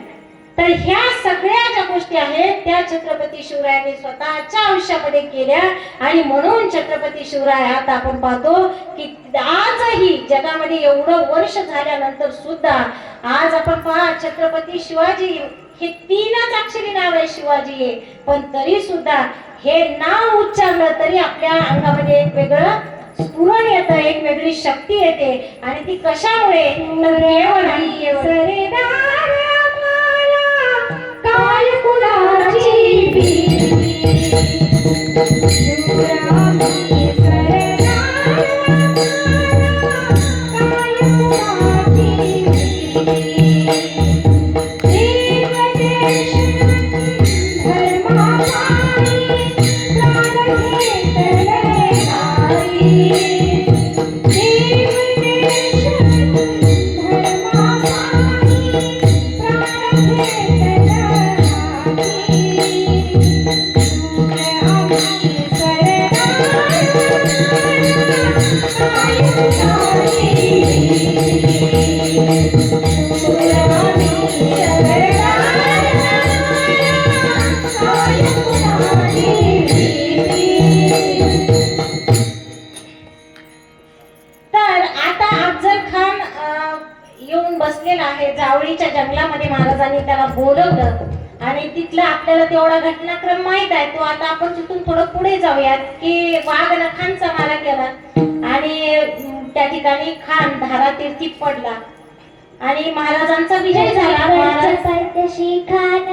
तर ह्या सगळ्या ज्या गोष्टी आहेत त्या छत्रपती शिवरायांनी स्वतःच्या आयुष्यामध्ये केल्या आणि म्हणून छत्रपती शिवराय आता आपण पाहतो की आजही जगामध्ये एवढं वर्ष झाल्यानंतर सुद्धा आज आपण पहा छत्रपती शिवाजी हे 3च अक्षरी नाव आहे शिवाजी आहे, पण तरी सुद्धा हे नाव उच्चारलं तरी आपल्या अंगामध्ये एक वेगळं स्फुरण येतं, एक वेगळी शक्ती येते. आणि ती कशामुळे तर केवळ आणि केवळ काय कुणाची येऊन बसलेला आहे. जावळीच्या जंगलामध्ये महाराजांनी त्याला बोलवलं आणि तिथला आपल्याला तेवढा घटनाक्रम माहित आहे. तो आता आपण तिथून थोडं पुढे जाऊयात की वाघ नखांचा मारा केला आणि त्या ठिकाणी खान धारातीर्थी पडला आणि महाराजांचा विजय झाला. महाराज पायथ्याशी खान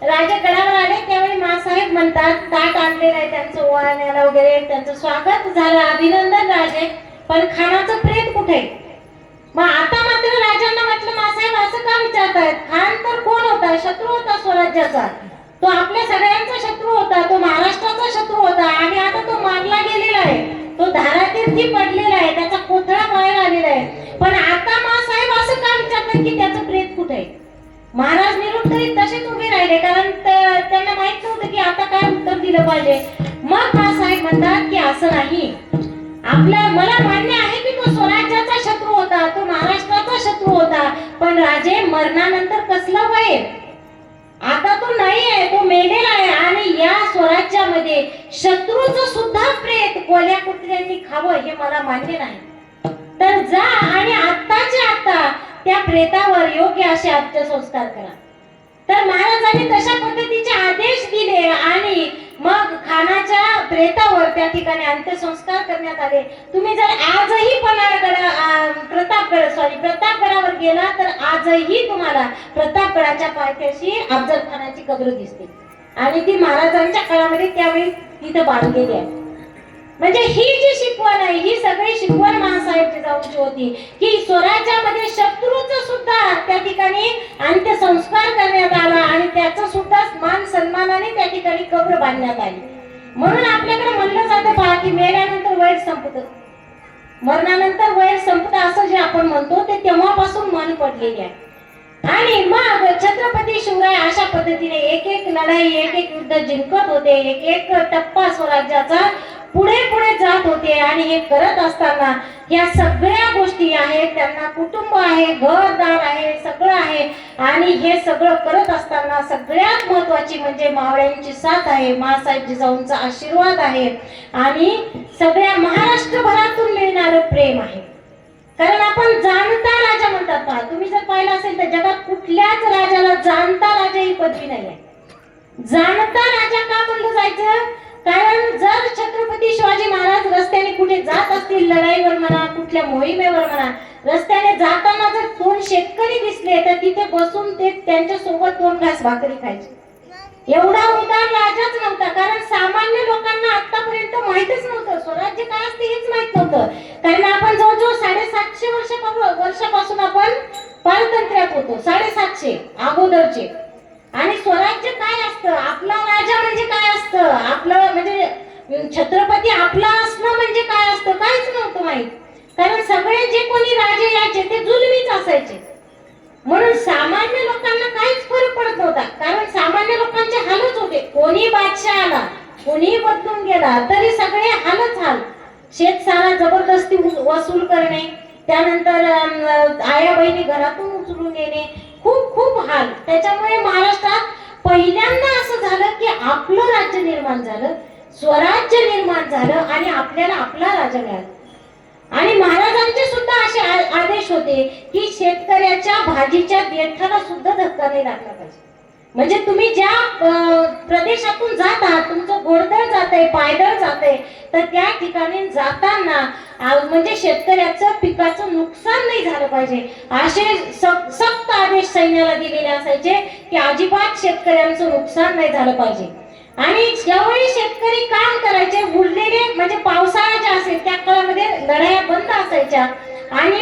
राजे गडावर आले त्यावेळी मासाहेब म्हणतात ताट आणलेलं आहे त्यांचं ओवाळण्याला वगैरे त्यांचं स्वागत झालं, अभिनंदन राजे, पण खानाचं प्रेत कुठे? मग आता मात्र राजांना म्हटलं मासाहेब असं का विचारतायत? खान तर कोण होता? शत्रू होता स्वराज्याचा. तो आपल्या सगळ्यांचा शत्रू होता, तो महाराष्ट्राचा शत्रू होता आणि आता तो मारला गेलेला आहे, तो धारातीर्थी पडलेला आहे, त्याचा कोथळा बाहेर आलेला आहे. पण आता मासाहेब असं का विचारतात की त्याचं प्रेत कुठे आहे? महाराज निरोप करीत तसेच उभे राहिले, कारण त्यांना माहित नव्हतं की आता काय उत्तर दिलं पाहिजे. मग मासाहेब म्हणतात की असं नाही, मला मान्य आहे की तो स्वराज्याचा शत्रू होता, तो महाराष्ट्राचा शत्रू होता, पण राजे मरणानंतर कसला वैर? आता तो नाही आहे, तो मेलेला आहे आणि या स्वराज्यामध्ये शत्रूचं सुद्धा प्रेत कोल्या कुत्र्यांनी खावं हे मला मान्य नाही. तर जा आणि आत्ताच्या आता त्या प्रेतावर योग्य असे अंत्यसंस्कार करा. तर महाराजांनी तशा पद्धतीचे आदेश दिले आणि मग खानाच्या प्रेतावर त्या ठिकाणी अंत्यसंस्कार करण्यात आले. तुम्ही जर आजही प्रतापगडावर गेला तर आजही तुम्हाला प्रतापगडाच्या पायथ्याशी अफजल खानाची कब्र दिसते आणि ती महाराजांच्या काळामध्ये त्यावेळी तिथं बांधलेली आहे. म्हणजे ही जी शिकवण आहे ही सगळी शिकवण महासाहेब जिजाऊंची होती की स्वराज्यामध्ये शत्रूचं सुद्धा त्या ठिकाणी अंत्यसंस्कार करण्यात आला आणि त्याचं सुद्धा मान सन्मानाने त्या ठिकाणी कब्र बांधण्यात आली. म्हणून आपल्याकडे म्हणलं जातं पहा की मेल्यानंतर वैर संपत, मरणानंतर वैर संपत असं जे आपण म्हणतो ते तेव्हापासून मन पडलेली आहे. आणि मग छत्रपती शिवराय अशा पद्धतीने एक एक लढाई एक एक युद्ध जिंकत होते, एक एक टप्पा स्वराज्याचा पुढे पुढे जात होते. आणि हे करत असताना या सगळ्या गोष्टी आहेत, त्यांना कुटुंब आहे, घरदार आहे, सगळं आहे आणि हे सगळं करत असताना सगळ्यात महत्वाची म्हणजे मावळ्यांची साथ आहे, मासाहेब जिजाऊंचा आशीर्वाद आहे आणि सगळ्या महाराष्ट्रभरातून मिळणारं प्रेम आहे. कारण आपण जाणता राजा म्हणतात पहा, तुम्ही जर पाहिलं असेल तर जगात कुठल्याच राजाला जाणता राजा ही पदवी नाही आहे. जाणता राजा का म्हणलं जायचं? कारण जर छत्रपती शिवाजी महाराज रस्त्याने कुठे जात असतील, लढाईवर म्हणा, कुठल्या मोहिमेवर म्हणा, रस्त्याने जाताना जर दोन शेतकरी दिसले तर तिथे बसून ते त्यांच्या सोबत दोन घास भाकरी खायचे. एवढा उदार राजाच नव्हता, कारण सामान्य लोकांना आतापर्यंत माहितच नव्हतं स्वराज्य काय असते हेच माहित नव्हतं. कारण आपण जवळजवळ 750 वर्षापासून आपण पारतंत्र्यात होतो, 750 अगोदरचे. आणि स्वराज्य काय असतं, आपला राजा म्हणजे काय असतं, आपलं म्हणजे छत्रपती आपला असणं म्हणजे काय असतं काहीच नव्हतं माहित. कारण सगळे जे कोणी राजे यायचे ते जुलमीच असायचे. म्हणून सामान्य लोकांना काहीच फरक पडत नव्हता, कारण सामान्य लोकांचे हालच होते. कोणी बादशाह आला, कोणी बदलून गेला तरी सगळे हालच हाल. शेतसारा जबरदस्ती वसूल करणे, त्यानंतर आया बहिणी घरातून उचलून येणे, खूप खूप हाल. त्याच्यामुळे महाराष्ट्रात पहिल्यांदा असं झालं की आपलं राज्य निर्माण झालं, स्वराज्य निर्माण झालं आणि आपल्याला आपला राजा मिळाला. आणि महाराजांचे सुद्धा असे आदेश होते की शेतकऱ्याच्या भाजीच्या देठाला सुद्धा धक्का नाही लागला पाहिजे. म्हणजे तुम्ही ज्या प्रदेशातून जाता, तुमचं घोडदळ जाते, पायदळ जाते, तर त्या ठिकाणी जाताना म्हणजे शेतकऱ्याचं पिकाचं नुकसान नाही झालं पाहिजे असे सक्त आदेश सैन्याला दिलेले असायचे की अजिबात शेतकऱ्यांचं नुकसान नाही झालं पाहिजे. आणि ज्यावेळी शेतकरी काम करायचे उरलेले म्हणजे पावसाळा जे असेल त्या काळामध्ये लढाया बंद असायच्या आणि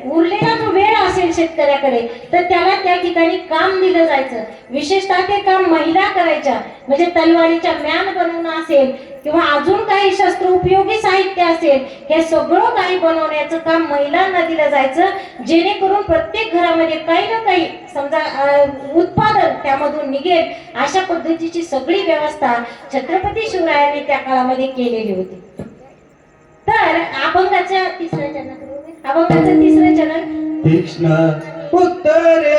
उरलेला जो वेळ असेल शेतकऱ्याकडे तर त्याला त्या ठिकाणी काम दिलं जायचं. विशेषतः ते काम महिला करायच्या, म्हणजे तलवारीच्या म्यान बनवणं असेल किंवा अजून काही शस्त्र उपयोगी साहित्य असेल, हे सगळं काही बनवण्याचं काम महिलांना दिलं जायचं, जेणेकरून प्रत्येक घरामध्ये काही ना काही समजा उत्पादन त्यामधून निघेल अशा पद्धतीची सगळी व्यवस्था छत्रपती शिवरायांनी त्या काळामध्ये केलेली होती. तर अभंगाच्या तिसऱ्या चरणाकडे, अभंगाचं तिसरं चरण तीक्ष्ण उत्तरे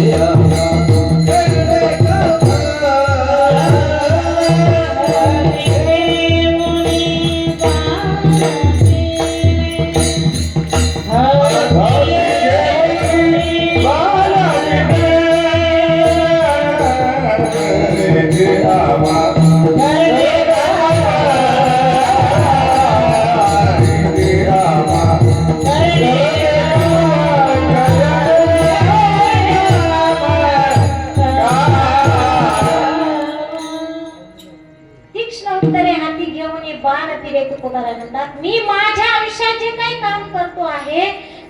Yeah. उत्तरे हाती घेऊन ये बाण फिरे तुकोबाराय म्हणतात. मी माझ्या आयुष्यात जे काही काम करतो आहे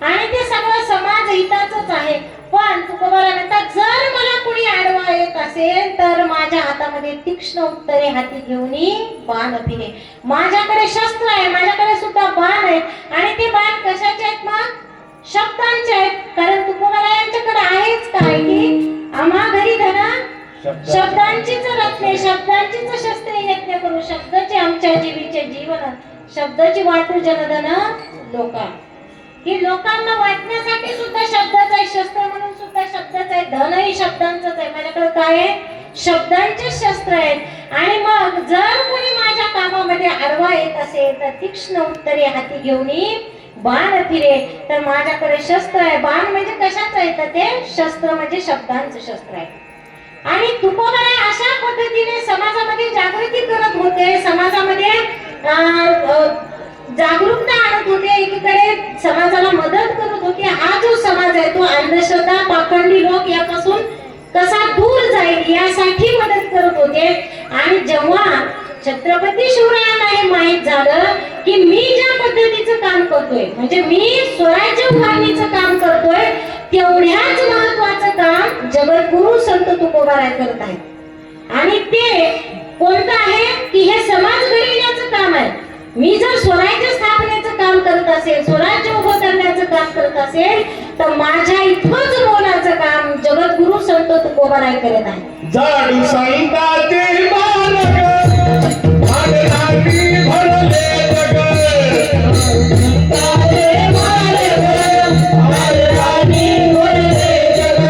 आणि ते सगळं समाज हिताचंच आहे, पण तुकोबाराय म्हणतात जर मला कुणी आडवा येत असेल तर माझ्या हातामध्ये तीक्ष्ण उत्तरे हाती घेऊन ये बाण फिरे. माझ्याकडे शस्त्र आहे, माझ्याकडे सुद्धा बाण आहे आणि ते बाण कशाचे आहेत? मग शब्दांचे आहेत. कारण तुकोबारायांच्याकडे आहेच काय की आम्हा घरी धना शब्दांचीच रत्ने, शब्दांचीच शस्त्रे यज्ञ करू, शब्दाचे आमच्या जीवीचे जीवन, शब्दाची वाटू जनधन लोका. की लोकांना वाटण्यासाठी सुद्धा शब्दाचं आहे, शस्त्र म्हणून सुद्धा शब्दाचं आहे, धनही शब्दांचंच आहे. माझ्याकडे काय आहे? शब्दांचे शस्त्र आहेत. आणि मग जर कोणी माझ्या कामामध्ये आडवा येत असेल तर तीक्ष्ण उत्तरे हाती घेऊन बाण फिरे. तर माझ्याकडे शस्त्र आहे. बाण म्हणजे कशाचं आहे? तर ते शस्त्र म्हणजे शब्दांचं शस्त्र आहे. आणि तुकोबाराय अशा पद्धतीने समाजामध्ये जागृती करत होते, समाजामध्ये जागरूकता आणत होते, एकीकडे समाजाला मदत करत होते. हा जो समाज आहे तो अंधश्रद्धा, पाखंडी लोक यापासून कसा दूर जाईल यासाठी मदत करत होते. आणि जेव्हा छत्रपती शिवरायांना हे माहित झालं की मी ज्या पद्धतीचं काम करतोय, म्हणजे मी स्वराज्य उभारणीचं काम करतोय, तेवढ्याच महत्वाचं काम जगद्गुरु संत तुकोबाराय करत आहेत. आणि ते कोणतं आहे की हे समाज घडविण्याचं काम आहे. मी जर स्वराज्य स्थापनेचं काम करत असेल, स्वराज्य उभं करण्याचं काम करत असेल तर माझ्या इतकंच मोलाचं काम जगद्गुरु संत तुकोबाराय करत आहे. जाडू संताचे बालक भांडणारी भरले जग, संताचे बालक भांडणारी भरले जग.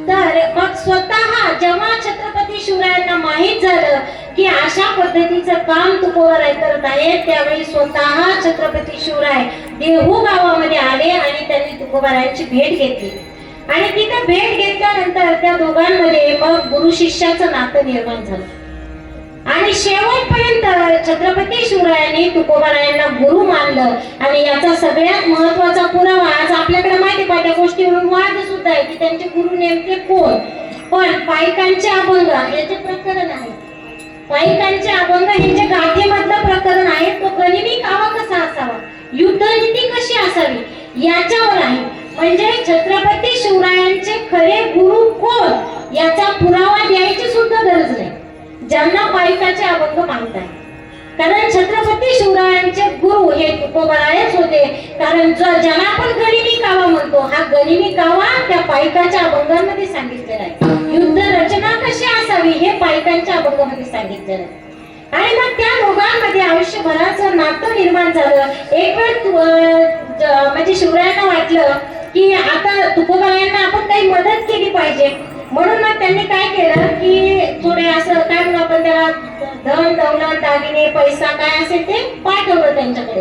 तर मग स्वतः जेव्हा छत्रपती शिवरायांना माहित झालं की अशा पद्धतीचं काम तुकोबाराय करत आहे, त्यावेळी स्वतः छत्रपती शिवराय देहू गावामध्ये आले आणि त्यांनी तुकोबारायांची भेट घेतली. आणि तिथे भेट घेतल्यानंतर त्या दोघांमध्ये मग गुरु शिष्याचं नातं निर्माण झालं. आणि शेवटपर्यंत छत्रपती शिवरायांनी तुकोबारायांना गुरु मानलं. आणि याचा सगळ्यात महत्वाचा पुरावा आज आपल्याकडे माहिती पाहिजे, गोष्टीवरून वाद सुद्धा आहे की त्यांचे गुरु नेमके कोण. पण पायकांचे अभंग याचे प्रकरण आहे. पायकांचे अभंग हे जे गाथेमधलं प्रकरण आहे तो गनिमी कावा कसा असावा, युद्धनीती कशी असावी याच्यावर आहे. म्हणजे छत्रपती शिवरायांचे खरे गुरु कोण याचा पुरावा द्यायची सुद्धा गरज नाही ज्यांना पायकाचे अभंग माहित आहे. कारण छत्रपती शिवरायांचे गुरु हे तुकोबारायच होते. कारण ज्याला आपण गनिमी कावा म्हणतो, हा गनिमी कावा त्या पायकाच्या अभंगांमध्ये सांगितलेला आहे. युद्ध रचना कशी असावी हे पायकांच्या अभंगामध्ये सांगितलेलं आहे. आणि मग त्या दोघांमध्ये आयुष्यभराचं नातं निर्माण झालं. एक वेळ म्हणजे शिवरायांना वाटलं की आता तुकोबारायांना आपण काही मदत केली पाहिजे, म्हणून मग त्यांनी काय केलं की थोडे असं काय म्हणू आपण त्याला धन दौलत दागिने पैसा काय असेल ते पाठवलं त्यांच्याकडे.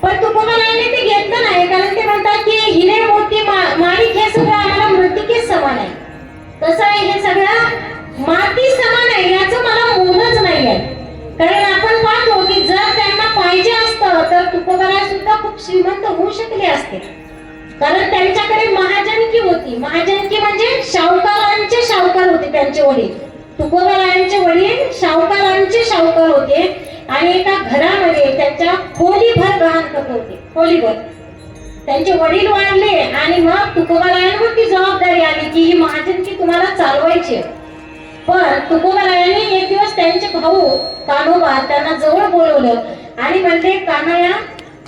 पण तुकोबारायांनी ते घेतलं नाही, कारण ते म्हणतात की हिरे मोती माणिक हे सगळं आम्हाला मृत्तिकेस समान आहे. कसं आहे, हे सगळं माती समान आहे, याचं मला मोलच नाही आहे. कारण आपण पाहतो की जर त्यांना पाहिजे असतं तर तुकोबाराय सुद्धा खूप श्रीमंत होऊ शकले असते. कारण त्यांच्याकडे महाजनकी होती. महाजनकी म्हणजे शाहूकारांचे शाहूकार होते त्यांचे वडील. तुकोबारायांचे वडील शाहूकारांचे शाहूकार होते. आणि एका घरामध्ये त्यांच्या खोलीभर गहाणखत होते. खोलीभर त्यांचे वडील वाढले आणि मग तुकोबारायांवर ती जबाबदारी आली की ही महाजनकी तुम्हाला चालवायची. पण तुकोबारायांनी एक दिवस त्यांचे भाऊ कान्होबा त्यांना जवळ बोलवलं आणि म्हणले, कान्हया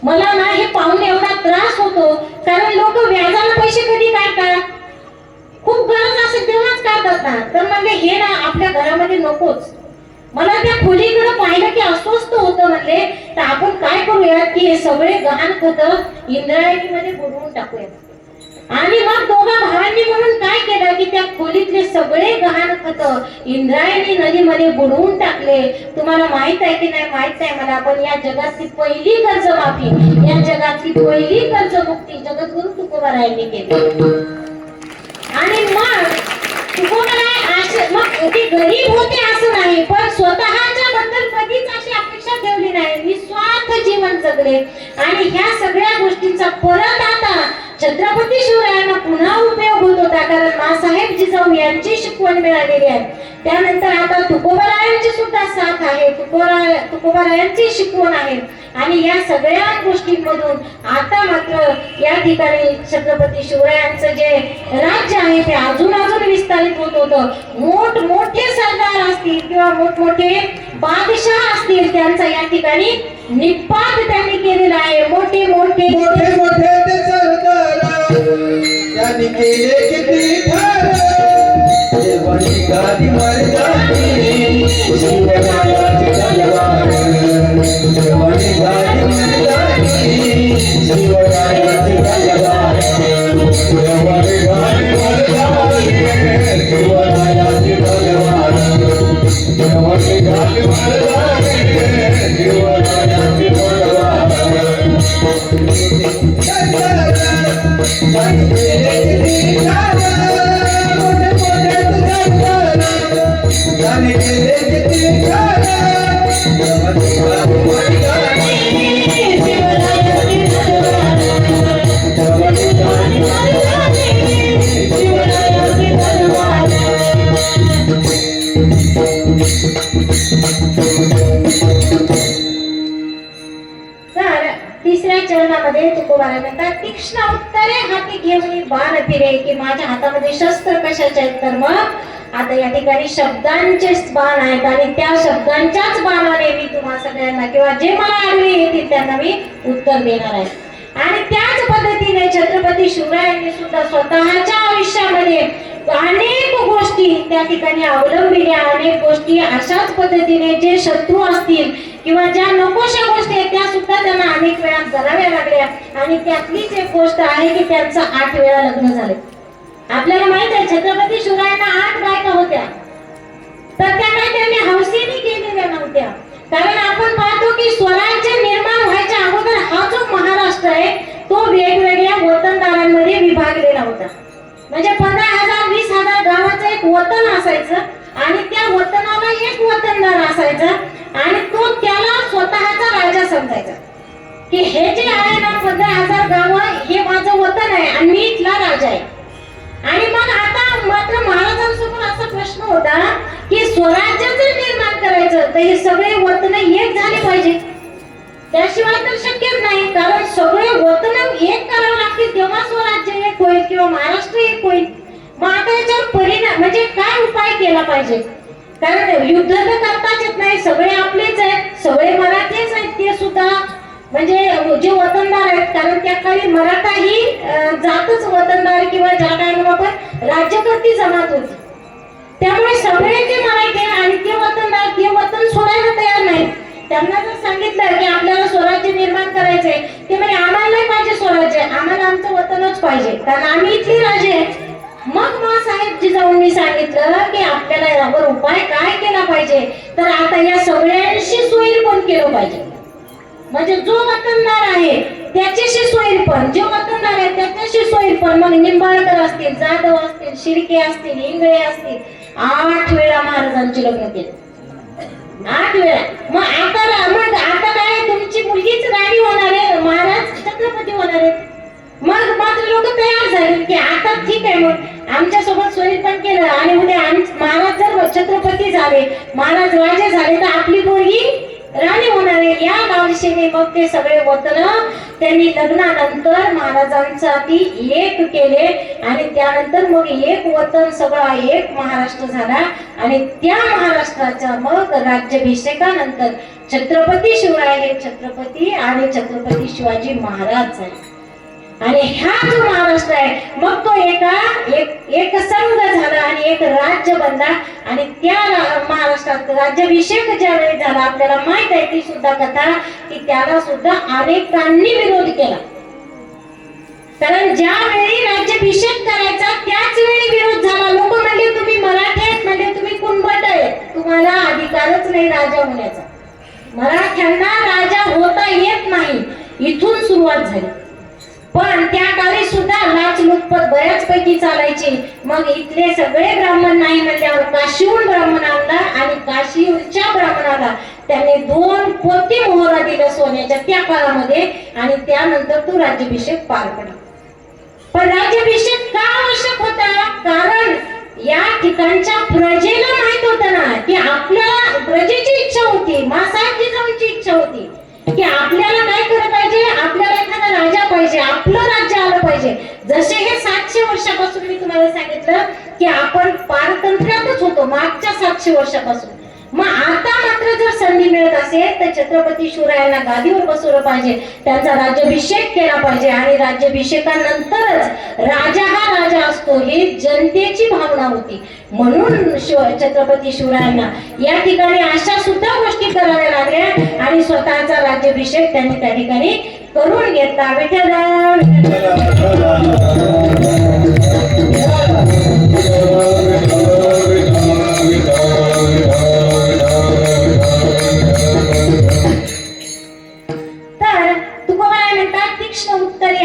मला ना हे पाहून एवढा त्रास होतो, कारण लोक व्याजाला पैसे कधी काढतात, खूप गरज असेल तेव्हाच काढतात ना. तर म्हणले हे ना आपल्या घरामध्ये नकोच. मला त्या खोलीकडे पाहिलं की अस्वस्थ होतं. म्हणले तर आपण काय करूयात की हे सगळे गहाणखत इंद्रायणीमध्ये बुडवून टाकूया. आणि मग दोघा भावांनी म्हणून काय केलं की त्या खोलीतले सगळे गहाणखत इंद्रायणी नदीमध्ये बुडवून टाकले. तुम्हाला माहित आहे की नाही माहित नाही मला, पण या जगातली पहिली कर्जमाफी, या जगातली पहिली कर्जमुक्ती जगद्गुरु तुकोबारायांनी केली. आणि मग तुकोबाराय मग ते गरीब होते असं नाही, पण स्वतःच्या बद्दल कधीच अशी अपेक्षा ठेवली नाही, निस्वार्थ जीवन जगले. आणि ह्या सगळ्या गोष्टींचा परत आता छत्रपती शिवरायांना पुन्हा उपयोग होत होता, कारण माँसाहेब जिजाऊ यांची शिकवण मिळालेली आहे. त्यानंतर आता तुकोबारायांची सुद्धा साथ आहे, तुकोबारायांची शिकवण आहे. आणि या सगळ्या गोष्टींमधून आता मात्र या ठिकाणी छत्रपती शिवरायांचं जे राज्य आहे ते अजून विस्तारित होत होतं. मोठमोठे सरदार असतील किंवा मोठमोठे बादशाह असतील, त्यांचा या ठिकाणी निपात त्यांनी केलेला आहे. मोठे मोठे ते सरदार त्यांनी केले किती ठार, देवानी गादी मर्दानी शिवरायाची तलवार, देवानी गादी मर्दानी शिवरायाची तलवार, देवानी गादी मर्दानी शिवरायाची तलवार, देवानी गादी मर्दानी शिवरायाची तलवार. तिसऱ्या चरणामध्ये तुकोबाराय म्हणतात, तीक्ष्ण उत्तरे हाती घेऊन बाण फिरे, की माझ्या हातामध्ये शस्त्र कशाचे आहेत, तर मग आता या ठिकाणी शब्दांचेच बाण आहेत आणि त्या शब्दांच्याच बाणाने मी तुम्हा सगळ्यांना किंवा जे मला आडवे येतील त्यांना मी उत्तर देणार आहे. आणि त्याच पद्धतीने छत्रपती शिवरायांनी सुद्धा स्वतःच्या आयुष्यामध्ये अनेक गोष्टी त्या ठिकाणी अवलंबिल्या, अनेक गोष्टी अशाच पद्धतीने जे शत्रू असतील किंवा ज्या नकोशा गोष्टी आहेत त्या सुद्धा त्यांना अनेक वेळा कराव्या लागल्या. आणि त्यातलीच एक गोष्ट आहे की त्यांचं 8 वेळा लग्न झाले. आपल्याला माहित आहे छत्रपती शिवरायांना 8 बायका होत्या, तर त्या काही त्यांनी हौसेने केलेल्या नव्हत्या. कारण आपण पाहतो की स्वराज्य निर्माण व्हायच्या अगोदर हा जो महाराष्ट्र आहे तो वेगवेगळ्या वतनदारांमध्ये विभागलेला होता. म्हणजे 15,000 20,000 गावाचं एक वतन असायचं आणि त्या वतनाला एक वतनदार असायचा आणि तो त्याला स्वतःचा राजा समजायचा की हे जे आहे ना 15,000 गाव हे माझं वतन आहे आणि मी इथला राजा आहे. आणि मग आता मात्र महाराजांसमोर असा प्रश्न होता की स्वराज्य जर निर्माण करायचं तर हे सगळे वतन एक झाले पाहिजे, त्याशिवाय तर शक्यच नाही. कारण सगळे वतन एक करावं लागतील तेव्हा स्वराज्य एक होईल किंवा महाराष्ट्र एक होईल. मग आता याच्यावर परिणाम म्हणजे काय उपाय केला पाहिजे, कारण युद्ध तर करताच येत नाही, सगळे आपलेच आहेत, सगळे मराठीच आहेत, ते सुद्धा म्हणजे जे वतनदार आहेत, कारण त्या काळी मराठा ही जातच वतनदार किंवा ज्या टाइमला आपण राज्यकर्ती जमात होती. त्यामुळे सगळे जे मराठी आणि ते वतनदार ते वतन सोडायला तयार नाहीत. त्यांना जर सांगितलं की आपल्याला स्वराज्य निर्माण करायचंय, ते म्हणजे आम्हाला नाही पाहिजे स्वराज्य, आम्हाला आमचं वतनच पाहिजे कारण आम्ही इथले राजे आहेत. मग माँसाहेब जिजाऊंनी सांगितलं की आपल्याला यावर उपाय काय केला पाहिजे, तर आता या सगळ्यांशी सोयीपण केलं पाहिजे. म्हणजे जो वतनदार आहे त्याच्याशी सोयीपण, जो वतनदार आहे त्याच्याशी सोयीपण. मग निंबाळकर असतील, जाधव असतील, शिर्के असतील, इंगळे असतील, 8 वेळा महाराजांची लग्न केली, 8 वेळा. मग आता काय तुमची मुलगीच राणी होणार आहे, महाराज छत्रपती होणार आहे. मग मात्र लोक तयार झाले की आता ठीक आहे, मग आमच्या सोबत सोयीपण केलं आणि उद्या महाराज जर छत्रपती झाले, महाराज राजे झाले तर आपली पोरगी राणी होणार आहे. या लालसेने मग ते सगळे वतन त्यांनी लग्नानंतर महाराजांसाठी एक केले आणि त्यानंतर मग एक वतन सगळा एक महाराष्ट्र झाला. आणि त्या महाराष्ट्राच्या मग राज्याभिषेकानंतर छत्रपती शिवराय हे छत्रपती आणि छत्रपती शिवाजी महाराज झाले. आणि हा जो महाराष्ट्र आहे मग तो एक संघ झाला आणि एक राज्य बनला. आणि त्या महाराष्ट्रात राज्याभिषेक ज्यावेळी झाला, आपल्याला माहित आहे ती सुद्धा कथा, की त्याला सुद्धा अनेकांनी विरोध केला. कारण ज्या वेळी राज्याभिषेक करायचा त्याच वेळी विरोध झाला. लोक म्हणले तुम्ही मराठी आहेत, म्हणजे तुम्ही कुणबट आहेत, तुम्हाला अधिकारच नाही राजा होण्याचा, मराठ्यांना राजा होता येत नाही. इथून सुरुवात झाली. पण त्या काळी सुद्धा लाचलुचपत बऱ्याचपैकी चालायची. मग इथले सगळे ब्राह्मण नाही म्हणल्यावर काशीहून ब्राह्मण आणला आणि काशीच्या ब्राह्मणाला त्याने 2 पोती मोहरा दिलं सोन्याच्या त्या काळामध्ये, आणि त्यानंतर तो राज्याभिषेक पार पडला. पण राज्याभिषेक का आवश्यक होता? कारण या ठिकाणच्या प्रजेला माहित होतं ना की आपल्या प्रजेची इच्छा होती, मासाहेब जिजाऊंची इच्छा होती की आपल्याला काय केलं पाहिजे, आपल्याला एखादा राजा पाहिजे, आपलं राज्य आलं पाहिजे. जसे हे 700 वर्षापासून मी तुम्हाला सांगितलं की आपण पारतंत्र्यातच होतो मागच्या 700 वर्षापासून. मग आता मात्र जर संधी मिळत असेल तर छत्रपती शिवरायांना गादीवर बसवलं पाहिजे, त्यांचा राज्याभिषेक केला पाहिजे, आणि राज्याभिषेकानंतरच राजा हा राजा असतो ही जनतेची भावना होती. म्हणून छत्रपती शिवरायांना या ठिकाणी अशा सुद्धा गोष्टी कराव्या लागल्या आणि स्वतःचा राज्याभिषेक त्यांनी त्या ठिकाणी करून घेतला. विठ्ठल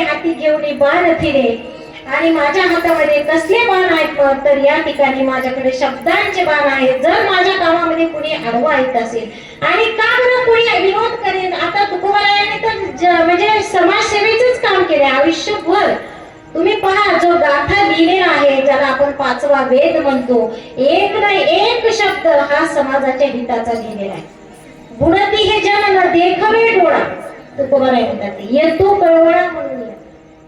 हाती घेऊन बाण फिरे, आणि माझ्या हातामध्ये कसले बाण आहेत तर या ठिकाणी माझ्याकडे शब्दांचे बाण आहेत. जर माझ्या कामामध्ये कुणी आडवा येत असेल आणि का बरं कुणी विरोध करेल. आता तुकोबारायांनी तर म्हणजे समाजसेवेचंच काम केले आयुष्यभर. तुम्ही पहा जो गाथा लिहिलेला आहे ज्याला आपण 5वा वेद म्हणतो, एक ना एक शब्द हा समाजाच्या हिताचा लिहिलेला आहे. बुडती हे जन न देखवे डोळा, तुकोबाराय म्हणतात येतो कळवळा म्हणून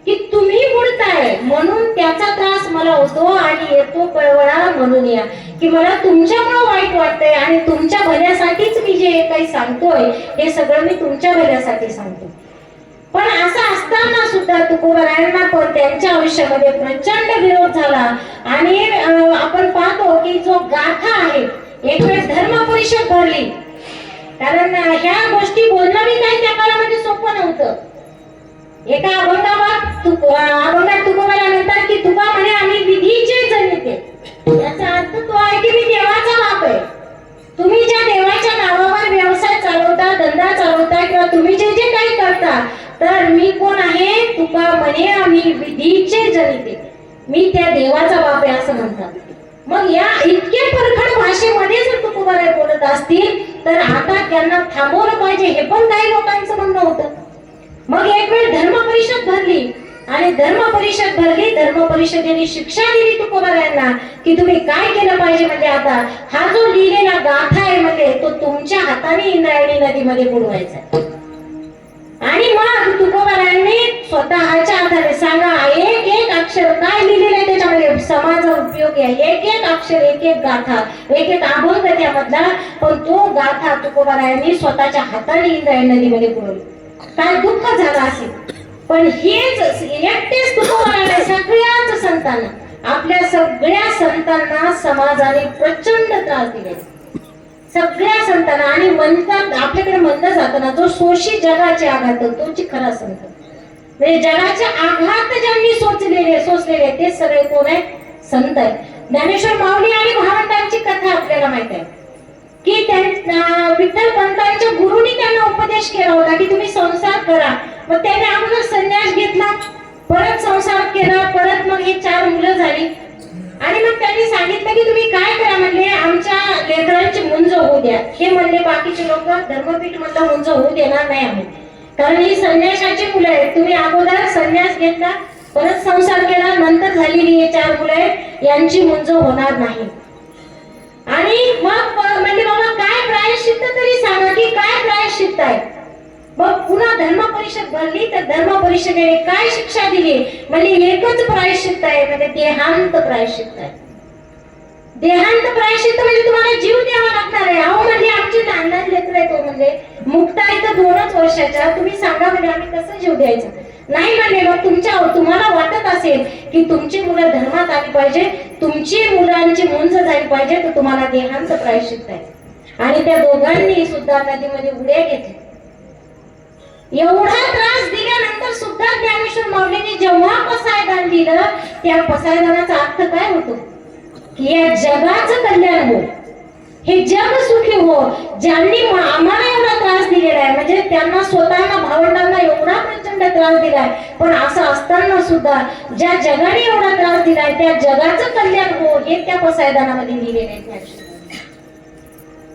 की तुम्ही बुडताय म्हणून त्याचा त्रास मला होतो, आणि येतो कळवळा म्हणून या की मला तुमच्यामुळे वाईट वाटतंय आणि तुमच्या भल्यासाठीच मी जे काही सांगतोय हे सगळं मी तुमच्या भल्यासाठी सांगतो. पण असं असताना सुद्धा तुकोबारायांना पण त्यांच्या आयुष्यामध्ये प्रचंड विरोध झाला. आणि आपण पाहतो की जो गाथा आहे, एक वेळ धर्म परिषद भरली, कारण ह्या गोष्टी बोलणं बी काही त्या काळामध्ये सोपं नव्हतं. एका अभंगात तुकोबाला म्हणतात की तुका म्हणे आम्ही विधीचे जनिते. याचा अर्थ तो आहे की मी देवाचा बाप आहे. तुम्ही ज्या देवाच्या नावावर व्यवसाय चालवता, धंदा चालवता, किंवा तुम्ही जे जे काही करता, तर मी कोण आहे? तुका म्हणे आम्ही विधीचे जनिते, मी त्या देवाचा बाप आहे असं म्हणतात. मग या इतके परखड भाषेमध्ये जर तुकोबाराय बोलत असतील तर आता त्यांना थांबवलं पाहिजे हे पण काही लोकांचं म्हणणं होतं. मग एक वेळ धर्म परिषद भरली, आणि धर्म परिषदेने शिक्षा दिली तुकोबारायांना की तुम्ही काय केलं पाहिजे. म्हणजे आता हा जो लिहिलेला गाथा आहे म्हणजे तो तुमच्या हाताने इंद्रायणी नदीमध्ये बुडवायचा. आणि मग तुकोबारायांनी स्वतःच्या हाताने सांगा एक एक अक्षर काय लिहिलेलं आहे त्याच्यामध्ये, समाज उपयोग आहे, एक एक अक्षर, एक एक गाथा, एक एक अभंग त्यामधला. पण तो गाथा तुकोबारायांनी स्वतःच्या हाताने इंद्रायणी नदीमध्ये बुडवली. काय दुःख झालं असेल. पण हेच एकटेच तुकोबाराय सगळ्याच संतांना, आपल्या सगळ्या संतांना समाजाने प्रचंड त्रास दिले, सगळ्या संतांना. आणि म्हणतात आपल्याकडे म्हणलं जातं ना, जो शोषी जगाचे आघात तोची खरा संत. म्हणजे जगाचे आघात ज्यांनी सोसलेले ते सगळे कोण आहे? संत आहे. ज्ञानेश्वर माऊली आणि भावंडांची कथा आपल्याला माहित आहे की विठ्ठल पंतांच्या गुरुनी त्यांना उपदेश केला होता की तुम्ही संसार करा. मग त्याने अगोदर संन्यास घेतला, परत संसार केला, परत मग ही 4 मुलं झाली. आणि मग त्यांनी सांगितलं की तुम्ही काय करा, म्हणले आमच्या लेकरांची मुंज होऊ द्या. हे म्हणले बाकीचे लोक, धर्मपीठ म्हणलं मुंज होऊ देणार नाही आम्ही, कारण ही संन्यासाची मुलं आहेत. तुम्ही अगोदर संन्यास घेतला, परत संसार केला, नंतर झालेली हे 4 मुलं आहेत, यांची मुंज होणार नाही. आणि मग म्हणजे बाबा काय प्रायश्चित्त तरी सांगा की काय प्रायश्चित्त आहे. मग पुन्हा धर्म परिषद भरली तर धर्म परिषदेने काय शिक्षा दिली, म्हणजे एकच प्रायश्चित्त आहे, म्हणजे देहांत प्रायश्चित्त आहे. देहांत प्रायश्चित्त म्हणजे तुम्हाला जीव द्यावा लागणार आहे. अहो म्हणजे आमची लहान लेकरं आहे, तो म्हणजे मुक्ता आहे तर 2च वर्षाच्या, तुम्ही सांगा म्हणजे आम्ही कसं जीव द्यायचं. नाही म्हणले. मग तुम्हाला वाटत असेल की तुमची मुलं धर्मात आली पाहिजे, तुमची मुलांची मुंज झाली पाहिजे, तर तुम्हाला देहांत प्रायश्चित्त आहे. आणि त्या दोघांनी सुद्धा नदीमध्ये उड्या घेतल्या. एवढा त्रास दिल्यानंतर सुद्धा ज्ञानेश्वर माऊलींनी जेव्हा पसायदान दिलं, त्या पसायदानाचा अर्थ काय होतो की या जगाचं कल्याण हो, हे जग सुखी हो. ज्यांनी आम्हाला एवढा त्रास दिलेला आहे, म्हणजे त्यांना स्वतःला भावंडांना एवढा प्रचंड त्रास दिलाय, पण असं असताना सुद्धा ज्या जगाने एवढा त्रास दिलाय त्या जगाचं कल्याण हो, हे त्या पसायदानामध्ये दिलेले आहे.